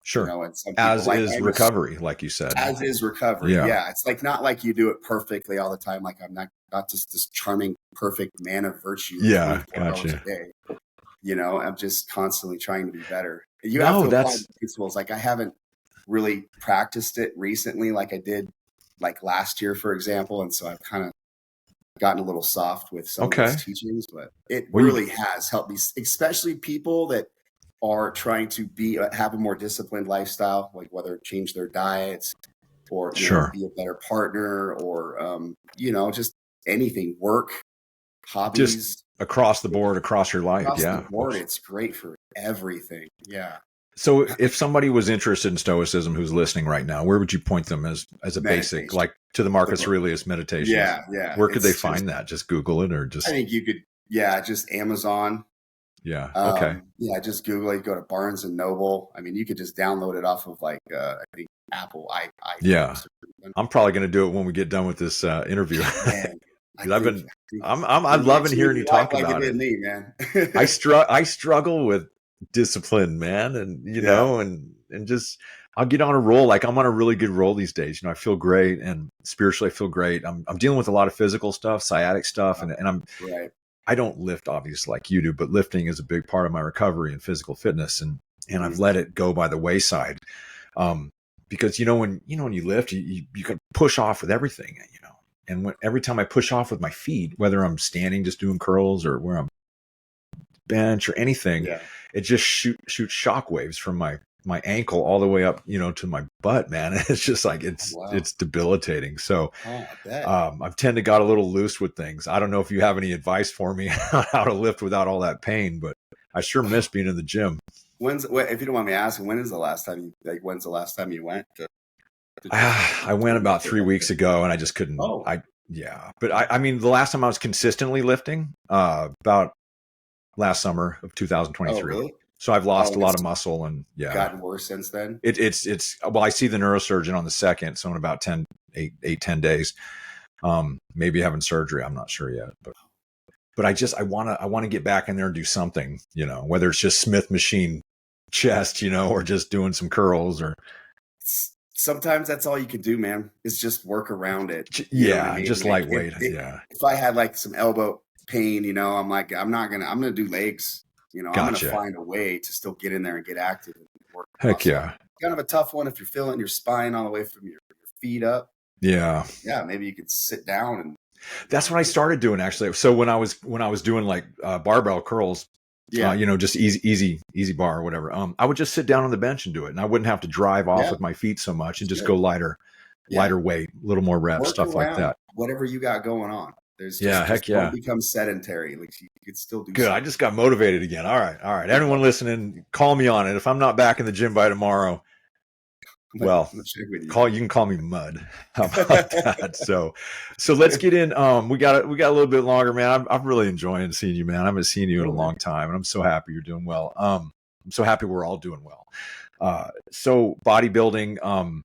S1: Sure. And as is recovery, like you said.
S3: As is recovery. Yeah. It's like not like you do it perfectly all the time. Like I'm not just this charming, perfect man of virtue.
S1: Yeah, gotcha.
S3: I'm just constantly trying to be better. You have to apply the principles. Like I haven't really practiced it recently, like I did like last year, for example, and so I've kind of gotten a little soft with some of these teachings, but it really has helped me, especially people that are trying to have a more disciplined lifestyle, like whether change their diets or be a better partner or just anything, work, hobbies,
S1: just across the board, across your life.
S3: Across the board, it's great for everything. Yeah.
S1: So if somebody was interested in Stoicism who's listening right now, where would you point them as a basic, like to the Marcus Aurelius Meditations?
S3: Yeah.
S1: Where could they find that? Just Google it or just...
S3: I think you could, just Amazon.
S1: Yeah. Okay.
S3: Just Google it. Go to Barnes and Noble. I mean, you could just download it off of like, I think Apple.
S1: I'm probably going to do it when we get done with this interview. I'm loving hearing you talk about it.
S3: Me, man.
S1: I struggle with discipline, man, and and just I'll get on a roll. Like I'm on a really good roll these days. I feel great, and spiritually I feel great. I'm dealing with a lot of physical stuff, sciatic stuff, and I'm I don't lift obviously like you do, but lifting is a big part of my recovery and physical fitness, and I've let it go by the wayside. Because when you lift, you can push off with everything, and every time I push off with my feet, whether I'm standing just doing curls or where I'm bench or anything, it just shoots shock waves from my ankle all the way up, to my butt, man. It's just like, it's debilitating. So I've tend to got a little loose with things. I don't know if you have any advice for me on how to lift without all that pain, but I sure miss being in the gym.
S3: If you don't mind me asking, when's the last time you went to
S1: I went about 3 weeks ago and I just couldn't.
S3: Oh.
S1: But I mean, the last time I was consistently lifting, about last summer of 2023.
S3: Oh, really?
S1: So I've lost a lot of muscle and
S3: gotten worse since then.
S1: It's well, I see the neurosurgeon on the 2nd. So in about 10 days, maybe having surgery. I'm not sure yet, but I want to get back in there and do something, whether it's just Smith machine chest, or just doing some curls or.
S3: Sometimes that's all you can do, man. Is just work around it.
S1: Just lightweight.
S3: If I had like some elbow pain, I'm like, I'm gonna do legs. I'm gonna find a way to still get in there and get active and work.
S1: Heck yeah.
S3: Kind of a tough one if you're feeling your spine all the way from your feet up.
S1: Yeah.
S3: Yeah. Maybe you could sit down and.
S1: That's what I started doing actually. So when I was doing like barbell curls, just easy bar or whatever. I would just sit down on the bench and do it, and I wouldn't have to drive off with my feet so much and just go lighter weight, a little more reps, stuff like that.
S3: Whatever you got going on. Don't become sedentary. Like you could still do.
S1: Good.
S3: Something.
S1: I just got motivated again. All right. Everyone listening, call me on it. If I'm not back in the gym by tomorrow, well, you can call me Mud. How about that? So let's get in. We got a little bit longer, man. I'm really enjoying seeing you, man. I haven't seen you in a long time, and I'm so happy you're doing well. I'm so happy we're all doing well. So bodybuilding,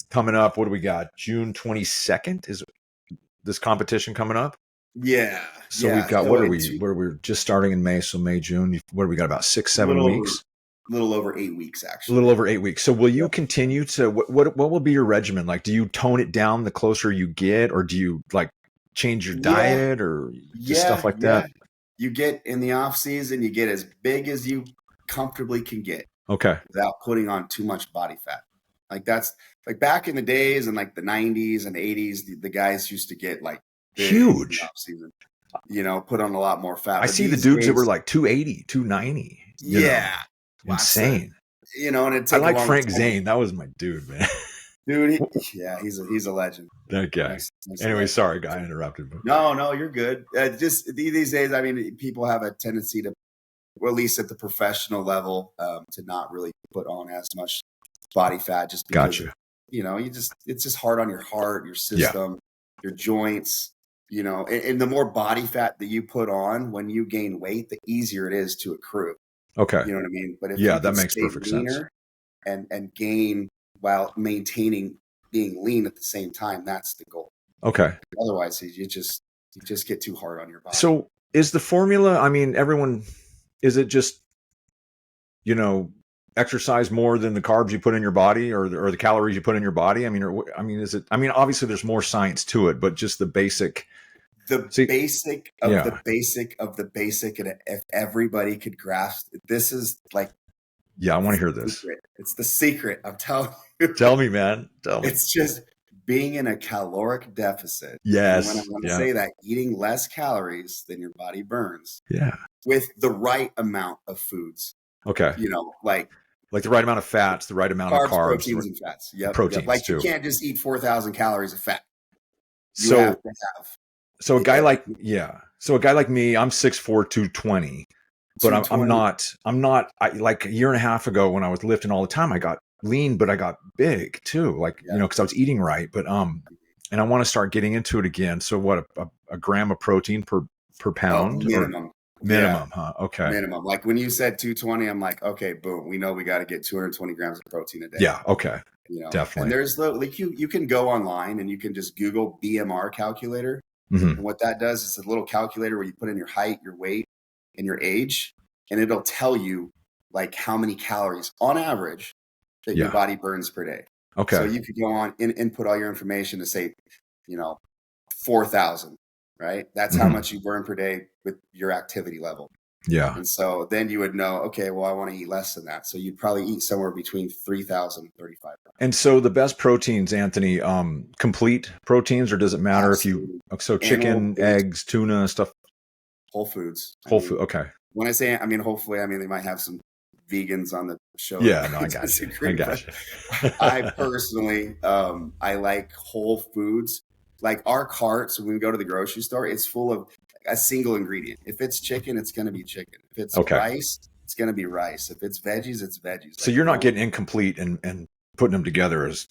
S1: coming up. What do we got? June 22nd is this competition coming up?
S3: Yeah.
S1: So we've got what are we? We're just starting in May, so May, June. What do we got? About 6-7 weeks.
S3: A little over 8 weeks, actually.
S1: A little over 8 weeks. So will you continue to, what will be your regimen? Like, do you tone it down the closer you get, or do you like change your diet or just stuff like that?
S3: You get in the off season, you get as big as you comfortably can get.
S1: Okay.
S3: Without putting on too much body fat. Like that's like back in the days in like the 90s and 80s, the guys used to get like
S1: huge
S3: off season, put on a lot more fat.
S1: I see the dudes that were like 280, 290.
S3: Yeah.
S1: Insane.
S3: And
S1: I like Frank Zane. That was my dude, man.
S3: Dude, he's a legend.
S1: That guy. Anyway, sorry, guy, I interrupted.
S3: No, you're good. Just these days, I mean, people have a tendency to, well, at least at the professional level, to not really put on as much body fat. Just because,
S1: gotcha.
S3: It's just hard on your heart, your system, your joints. And the more body fat that you put on when you gain weight, the easier it is to accrue.
S1: Okay.
S3: You know what I mean? But if
S1: that makes perfect sense.
S3: And gain while maintaining being lean at the same time, that's the goal.
S1: Okay.
S3: Otherwise, you just get too hard on your body.
S1: So is the formula, I mean, is it just, exercise more than the carbs you put in your body or the calories you put in your body? Is it, obviously there's more science to it, but just the basic.
S3: Basic of the basic of the basic. And if everybody could grasp, this is like.
S1: Yeah, I want to hear this.
S3: It's the secret. I'm telling you.
S1: Tell me, man. Tell me.
S3: It's just being in a caloric deficit.
S1: Yes.
S3: And when I want to say that, eating less calories than your body burns.
S1: Yeah.
S3: With the right amount of foods.
S1: Okay.
S3: Like
S1: the right amount of fats, the right amount of carbs,
S3: proteins, and fats. Yep.
S1: Proteins
S3: Like
S1: too.
S3: You can't just eat 4,000 calories of fat.
S1: You have to have. So a guy like me, I'm 6'4", 220, but I'm not, like a year and a half ago when I was lifting all the time, I got lean, but I got big too, cause I was eating right, but, and I want to start getting into it again. So what, a gram of protein per pound? Minimum, huh? Okay.
S3: Minimum. Like when you said 220, I'm like, okay, boom. We know we got to get 220 grams of protein a day.
S1: Yeah. Okay. Definitely.
S3: And there's you can go online and you can just Google BMR calculator.
S1: Mm-hmm.
S3: And what that does is a little calculator where you put in your height, your weight, and your age, and it'll tell you like how many calories on average that your body burns per day.
S1: Okay.
S3: So you could go on and input all your information to say, 4,000, right? That's how much you burn per day with your activity level.
S1: Yeah.
S3: And so then you would know, okay, well, I want to eat less than that. So you'd probably eat somewhere between 3,000 and 3,500.
S1: And so the best proteins, Anthony, complete proteins, or does it matter chicken, eggs, tuna, stuff?
S3: Whole foods.
S1: Food. Okay.
S3: When I say, hopefully, they might have some vegans on the show.
S1: Yeah, no, I got you.
S3: I personally, I like whole foods. Like our cart, so when we go to the grocery store, it's full of a single ingredient. If it's chicken, it's going to be chicken. If it's rice, it's going to be rice. If it's veggies, it's veggies.
S1: So you're not getting incomplete and putting them together as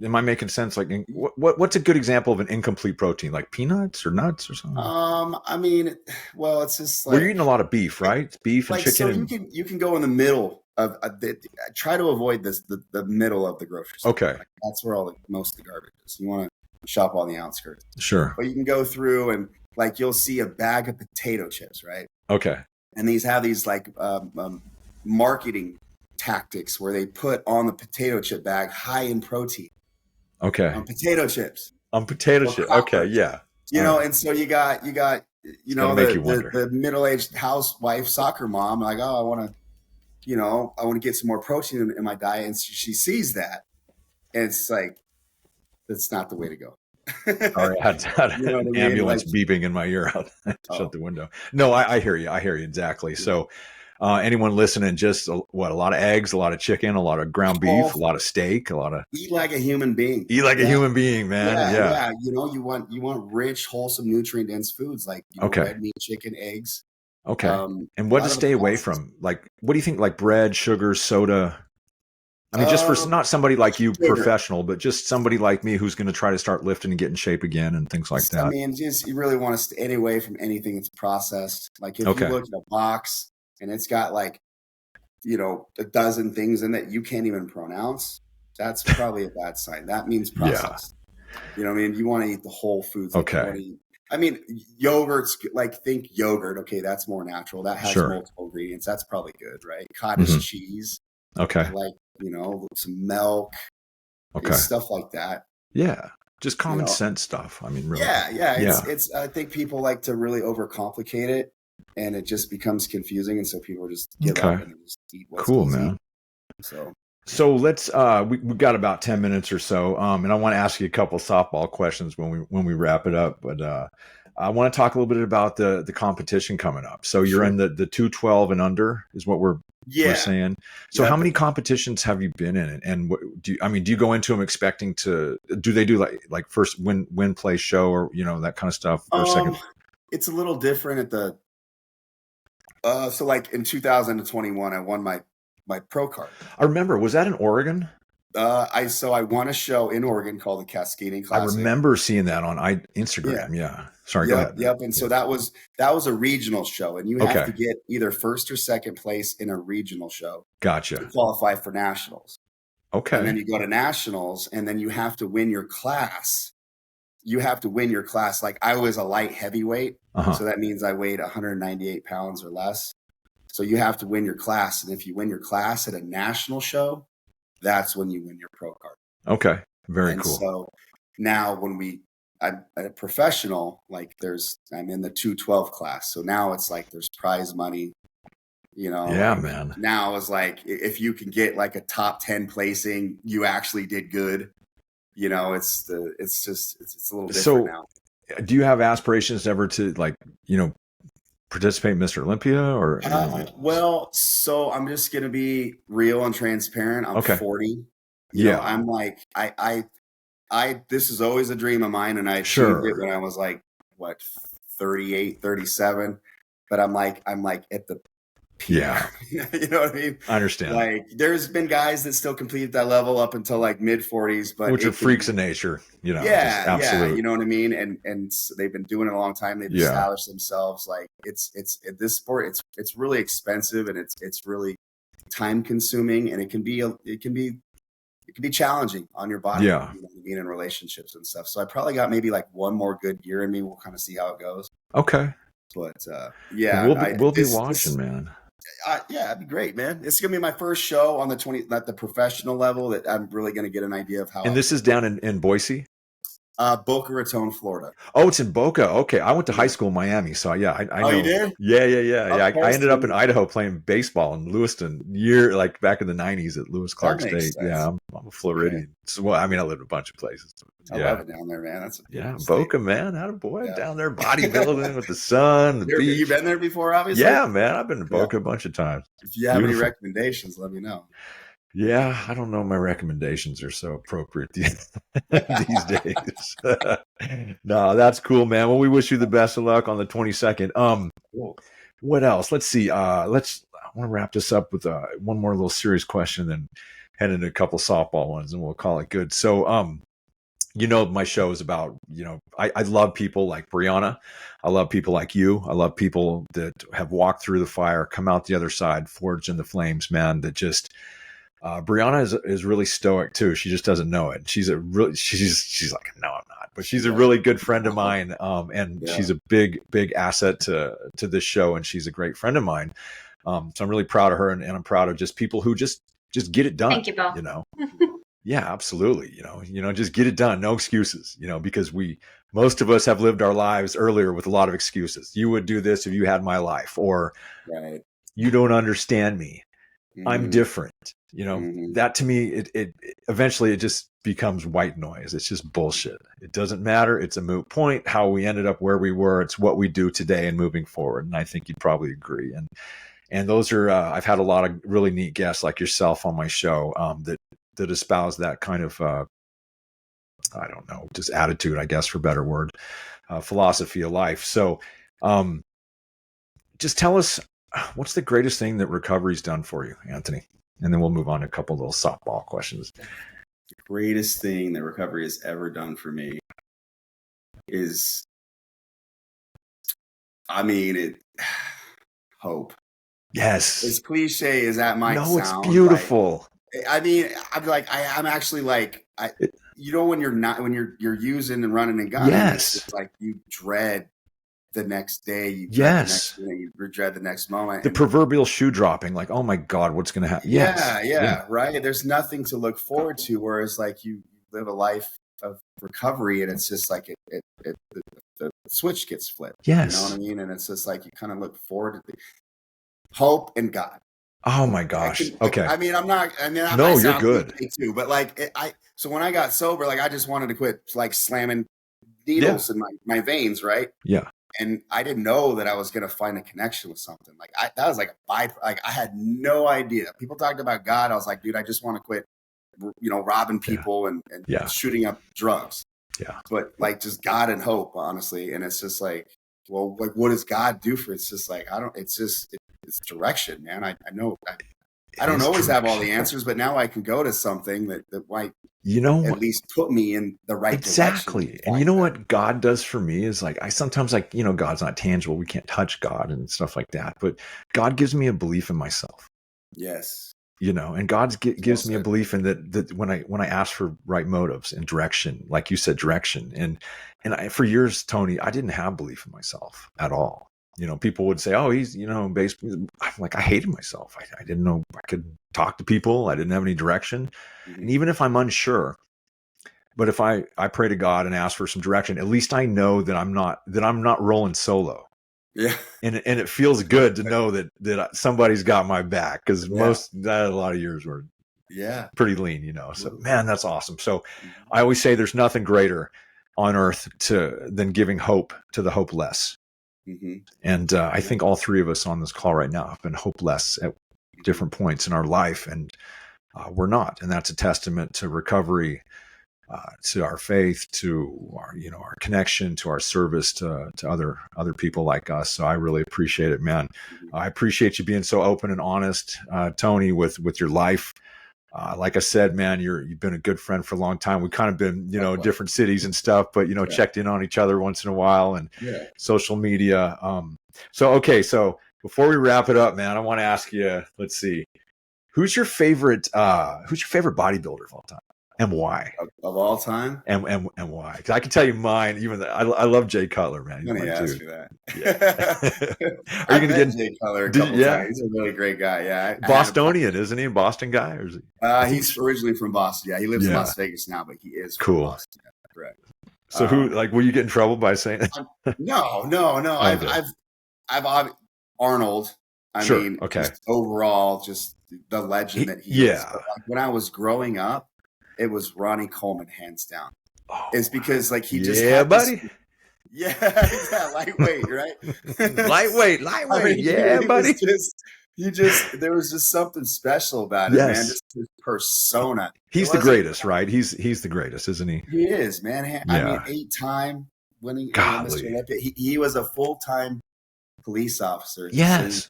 S1: am I making sense? Like, what's a good example of an incomplete protein? Like peanuts or nuts or something?
S3: I mean, well, it's just like
S1: we're eating a lot of beef, right? It's beef and
S3: like
S1: chicken.
S3: So you can go in the middle of try to avoid the middle of the grocery store.
S1: Okay,
S3: like, that's where most of the garbage is. You want to shop on the outskirts,
S1: sure.
S3: But you can go through and like you'll see a bag of potato chips, right?
S1: Okay,
S3: and these have these like marketing tactics where they put on the potato chip bag high in protein.
S1: Okay.
S3: On potato chips.
S1: Okay, yeah.
S3: You know, and so you got the middle-aged housewife soccer mom like, oh, I want to get some more protein in my diet, and she sees that, and it's like that's not the way to go.
S1: Sorry, I had an ambulance beeping in my ear. Shut the window. No, I hear you. I hear you exactly. Yeah. So anyone listening, just a lot of eggs, a lot of chicken, a lot of ground beef, a lot of steak, eat
S3: like a human being.
S1: Eat like a human being, man.
S3: Yeah. You want rich, wholesome, nutrient-dense foods like red meat, chicken, eggs.
S1: Okay. And what to stay away from? Like, what do you think? Like bread, sugar, soda. I mean, just for not somebody like you, professional, but just somebody like me who's going to try to start lifting and get in shape again and things like that.
S3: I mean, you really want to stay away from anything that's processed. Like if you look at a box and it's got like, a dozen things in that you can't even pronounce, that's probably a bad sign. That means processed. Yeah. You know what I mean? You want to eat the whole foods. I mean, yogurt's like, think yogurt. Okay, that's more natural. That has multiple ingredients. That's probably good, right? Cottage cheese.
S1: Okay.
S3: Like, some milk. Okay. Stuff like that.
S1: Yeah. Just common sense stuff. I mean, really.
S3: Yeah. It's I think people like to really overcomplicate it, and it just becomes confusing. And so people just give up and just eat what's easy.
S1: Man. So let's we got about 10 minutes or so. And I want to ask you a couple softball questions when we wrap it up. But I want to talk a little bit about the competition coming up. So you're in the 212 and under is what we're saying. So how many competitions have you been in? And what do you go into them expecting to? Do they do like first win play show or that kind of stuff? Or second?
S3: It's a little different at the. So like in 2021, I won my pro card.
S1: I remember. Was that in Oregon?
S3: I won a show in Oregon called the Cascading Classic.
S1: I remember seeing that on Instagram. Yeah. Sorry. Go ahead.
S3: Yep. And so that was a regional show, and you have to get either first or second place in a regional show.
S1: Gotcha.
S3: To qualify for nationals.
S1: Okay.
S3: And then you go to nationals, and then you have to win your class. Like I was a light heavyweight, so that means I weighed 198 pounds or less. So you have to win your class, and if you win your class at a national show, that's when you win your pro card.
S1: Okay. Very cool.
S3: So now I'm a professional, like I'm in the 212 class. So now it's like there's prize money,
S1: Yeah, man.
S3: Now it's like, if you can get like a top 10 placing, you actually did good. It's a little different now.
S1: Do you have aspirations ever to participate in Mr. Olympia or?
S3: So I'm just going to be real and transparent. I'm 40. I'm like, this is always a dream of mine. And I achieved it when I was like, 38, 37. But I'm like at the peak.
S1: Yeah.
S3: You know what I mean?
S1: I understand.
S3: Like there's been guys that still complete that level up until like mid 40s, but
S1: which are freaks of nature, absolutely.
S3: Yeah, you know what I mean? And they've been doing it a long time. They've established themselves. Like it's this sport, it's really expensive, and it's really time consuming, and it can be challenging on your body.
S1: Yeah.
S3: Being in relationships and stuff. So I probably got maybe like one more good year in me. We'll kind of see how it goes.
S1: Okay.
S3: But
S1: we'll be watching, man.
S3: That'd be great, man. It's gonna be my first show on at the professional level that I'm really gonna get an idea of how.
S1: And this is down in Boise.
S3: Boca Raton, Florida.
S1: Oh, it's in Boca. Okay, I went to high school in Miami, so yeah, I know.
S3: Oh, you did?
S1: Yeah. I ended up in Idaho playing baseball in Lewiston back in the '90s at Lewis Clark State. Sense. Yeah, I'm a Floridian. Okay. So, I lived in a bunch of places.
S3: I love it down there, man. That's
S1: Boca, man. Had a boy down there bodybuilding with the sun, the beach.
S3: You been there before, obviously?
S1: Yeah, man. I've been to Boca a bunch of times.
S3: If you have any recommendations, let me know.
S1: Yeah, I don't know. My recommendations are so appropriate these days. No, that's cool, man. Well, we wish you the best of luck on the 22nd. What else? Let's see. want to wrap this up with one more little serious question, then head into a couple softball ones, and we'll call it good. So, my show is about, I love people like Brianna. I love people like you. I love people that have walked through the fire, come out the other side, forged in the flames, man, that just, Brianna is really stoic too. She just doesn't know it. She's like, no, I'm not, but she's a really good friend of mine. And she's a big asset to this show. And she's a great friend of mine. So I'm really proud of her, and I'm proud of just people who just get it done.
S2: Thank you, Beau.
S1: Yeah, absolutely. Just get it done. No excuses, because most of us have lived our lives earlier with a lot of excuses. You would do this if you had my life, or you don't understand me. I'm different. That to me, it eventually it just becomes white noise. It's just bullshit. It doesn't matter. It's a moot point. How we ended up where we were. It's what we do today and moving forward. And I think you'd probably agree. And those are, I've had a lot of really neat guests like yourself on my show, that espouse that kind of, I don't know, just attitude, I guess, for a better word, philosophy of life. So just tell us, what's the greatest thing that recovery's done for you, Anthony? And then we'll move on to a couple of little softball questions.
S3: The greatest thing that recovery has ever done for me is, hope.
S1: Yes.
S3: As cliche as that might sound.
S1: No, it's beautiful.
S3: I'm actually like, when you're using and running and gunning, it's like you dread the next day. You dread the next moment.
S1: The proverbial shoe dropping, like, oh my God, what's going to happen?
S3: Yeah, right. There's nothing to look forward to. Whereas like you live a life of recovery, and it's just like the switch gets flipped.
S1: Yes.
S3: You know what I mean? And it's just like you kind of look forward to hope and God.
S1: Oh my gosh. Okay.
S3: No,
S1: you're good
S3: too, but so when I got sober, like I just wanted to quit like slamming needles in my veins. Right.
S1: Yeah.
S3: And I didn't know that I was going to find a connection with something. Like that was like I had no idea. People talked about God. I was like, dude, I just want to quit, robbing people and shooting up drugs.
S1: Yeah.
S3: But like just God and hope, honestly. And it's just like, well, like what does God do for it? It's just like, it's direction, man. I know I don't always have all the answers, but now I can go to something that might, at least put me in the right
S1: direction. And you know what God does for me is like, I sometimes like, God's not tangible. We can't touch God and stuff like that, but God gives me a belief in myself.
S3: Yes.
S1: And God gives me a belief in that when I ask for right motives and direction, like you said, direction. And for years, Tony, I didn't have belief in myself at all. People would say, oh, he's, basically, I'm like, I hated myself. I didn't know I could talk to people. I didn't have any direction. And even if I'm unsure, but if I pray to God and ask for some direction, at least I know that I'm not rolling solo.
S3: Yeah.
S1: And it feels good to know that somebody's got my back, because a lot of years were pretty lean, so man, that's awesome. So I always say there's nothing greater on earth than giving hope to the hopeless. And I think all three of us on this call right now have been hopeless at different points in our life, and we're not. And that's a testament to recovery, to our faith, to our connection, to our service to other people like us. So I really appreciate it, man. I appreciate you being so open and honest, Tony, with your life. Like I said, man, you've been a good friend for a long time. We've kind of been, different cities and stuff, but, checked in on each other once in a while, and social media. So before we wrap it up, man, I want to ask you, let's see, who's your favorite bodybuilder of all time, and why?
S3: Of all time?
S1: And why? Because I can tell you mine, I love Jay Cutler, man.
S3: I'm going to ask you that.
S1: Yeah. Are you going to get
S3: Jay Cutler a couple times? He's a really great guy. Yeah.
S1: Bostonian, isn't he? A Boston guy? Or is he?
S3: He's originally from Boston. Yeah. He lives in Las Vegas now, but he is from Boston. Yeah, correct.
S1: So will you get in trouble by saying that?
S3: No.
S1: Okay.
S3: I've Arnold. I mean, just overall, just the legend that he is. But like, when I was growing up, it was Ronnie Coleman, hands down.
S1: Oh,
S3: it's because like he just
S1: buddy.
S3: Lightweight, right?
S1: lightweight, buddy.
S3: There was just something special about it, man. Just his persona.
S1: He's the greatest, right? He's the greatest, isn't he?
S3: He is, man. I mean, 8-time winning Mr. Olympia. He was a full-time police officer.
S1: Yes.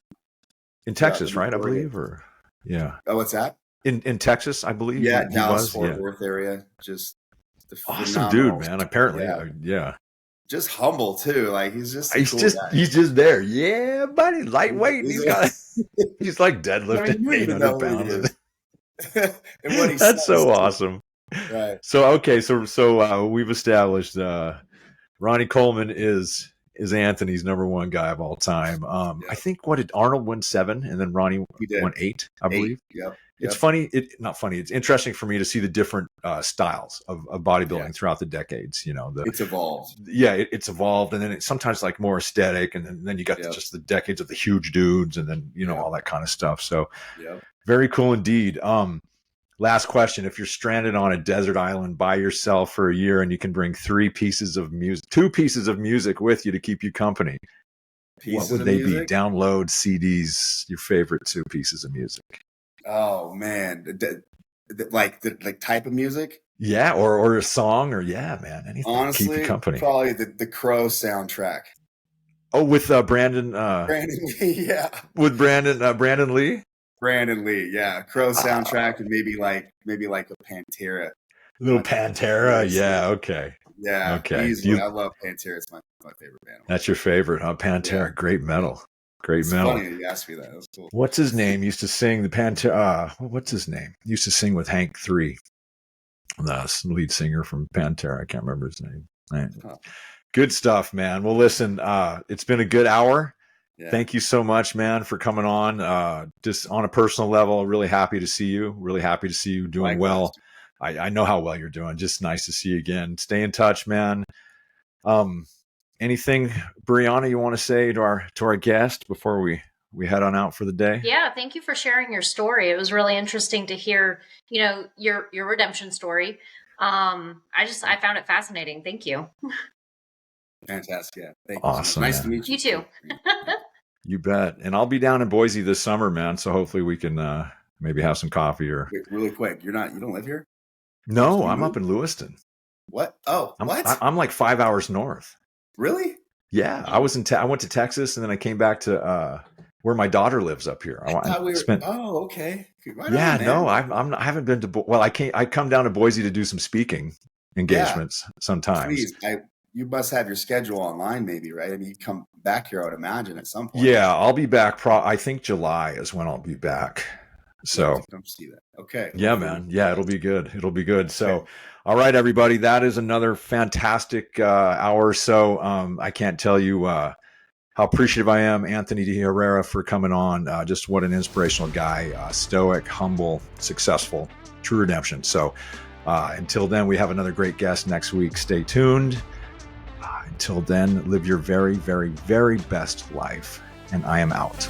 S1: in Texas, right? I believe, or yeah.
S3: Oh, what's that?
S1: In Texas, I believe.
S3: Yeah,
S1: he
S3: Dallas
S1: was.
S3: Fort Worth area. Just
S1: awesome dude, man. Apparently, yeah.
S3: Just humble too. Like he's just guy.
S1: He's just there. Yeah, buddy. Lightweight. He's like deadlifting 800 pounds.
S3: And what he
S1: That's so awesome.
S3: Right.
S1: So okay, so we've established Ronnie Coleman is Anthony's number one guy of all time. I think what did Arnold win 7 and then Ronnie won 8, I believe.
S3: Yep.
S1: It's funny. Not funny. It's interesting for me to see the different styles of bodybuilding throughout the decades. You know,
S3: it's evolved.
S1: Yeah, it's evolved, and then it's sometimes like more aesthetic, and then you got just the decades of the huge dudes, and then all that kind of stuff. So, very cool indeed. Last question: if you're stranded on a desert island by yourself for a year, and you can bring 2 pieces of music with you to keep you company, what would they be? Download CDs. Your favorite 2 pieces of music.
S3: Oh man, like type of music?
S1: Yeah, or a song, or man, anything.
S3: Honestly,
S1: keep you company.
S3: Probably the Crow soundtrack.
S1: Oh, with Brandon
S3: Lee, yeah.
S1: With Brandon Lee?
S3: Brandon Lee, yeah. Crow soundtrack, and maybe like a Pantera.
S1: Little Pantera, yeah, okay.
S3: Yeah,
S1: okay.
S3: Easily. I love Pantera. It's my favorite band.
S1: That's your favorite, huh? Pantera, great metal. Great metal.
S3: Funny you asked me that. That's cool.
S1: What's his name? Used to sing the Pantera. What's his name? Used to sing with Hank 3, the lead singer from Pantera. I can't remember his name. Right. Huh. Good stuff, man. Well, listen, it's been a good hour. Yeah. Thank you so much, man, for coming on. Just on a personal level, really happy to see you. Really happy to see you doing well. I know how well you're doing. Just nice to see you again. Stay in touch, man. Anything, Brianna, you want to say to our guest before we head on out for the day?
S2: Yeah, thank you for sharing your story. It was really interesting to hear, your redemption story. I found it fascinating. Thank you.
S3: Fantastic. Yeah. Thank you.
S1: Awesome.
S3: Nice to meet you.
S2: You too.
S1: You bet. And I'll be down in Boise this summer, man. So hopefully we can maybe have some coffee or.
S3: Wait, really quick. You don't live here?
S1: No, I'm up in Lewiston.
S3: What? Oh, what?
S1: I'm like 5 hours north.
S3: Really?
S1: Yeah, I was I went to Texas, and then I came back to where my daughter lives up here.
S3: Oh, okay. Right
S1: I haven't been to. Well, I come down to Boise to do some speaking engagements sometimes.
S3: Please, you must have your schedule online, maybe, right? I mean, you come back here, I would imagine, at some point.
S1: Yeah, I'll be back. I think July is when I'll be back. So
S3: don't see that. Okay.
S1: Yeah, man. Yeah, it'll be good. It'll be good. So. All right, everybody, that is another fantastic hour or so. I can't tell you how appreciative I am, Anthony DeHerrera, for coming on. Just what an inspirational guy, stoic, humble, successful, true redemption. So until then, we have another great guest next week. Stay tuned. Until then, live your very, very, very best life. And I am out.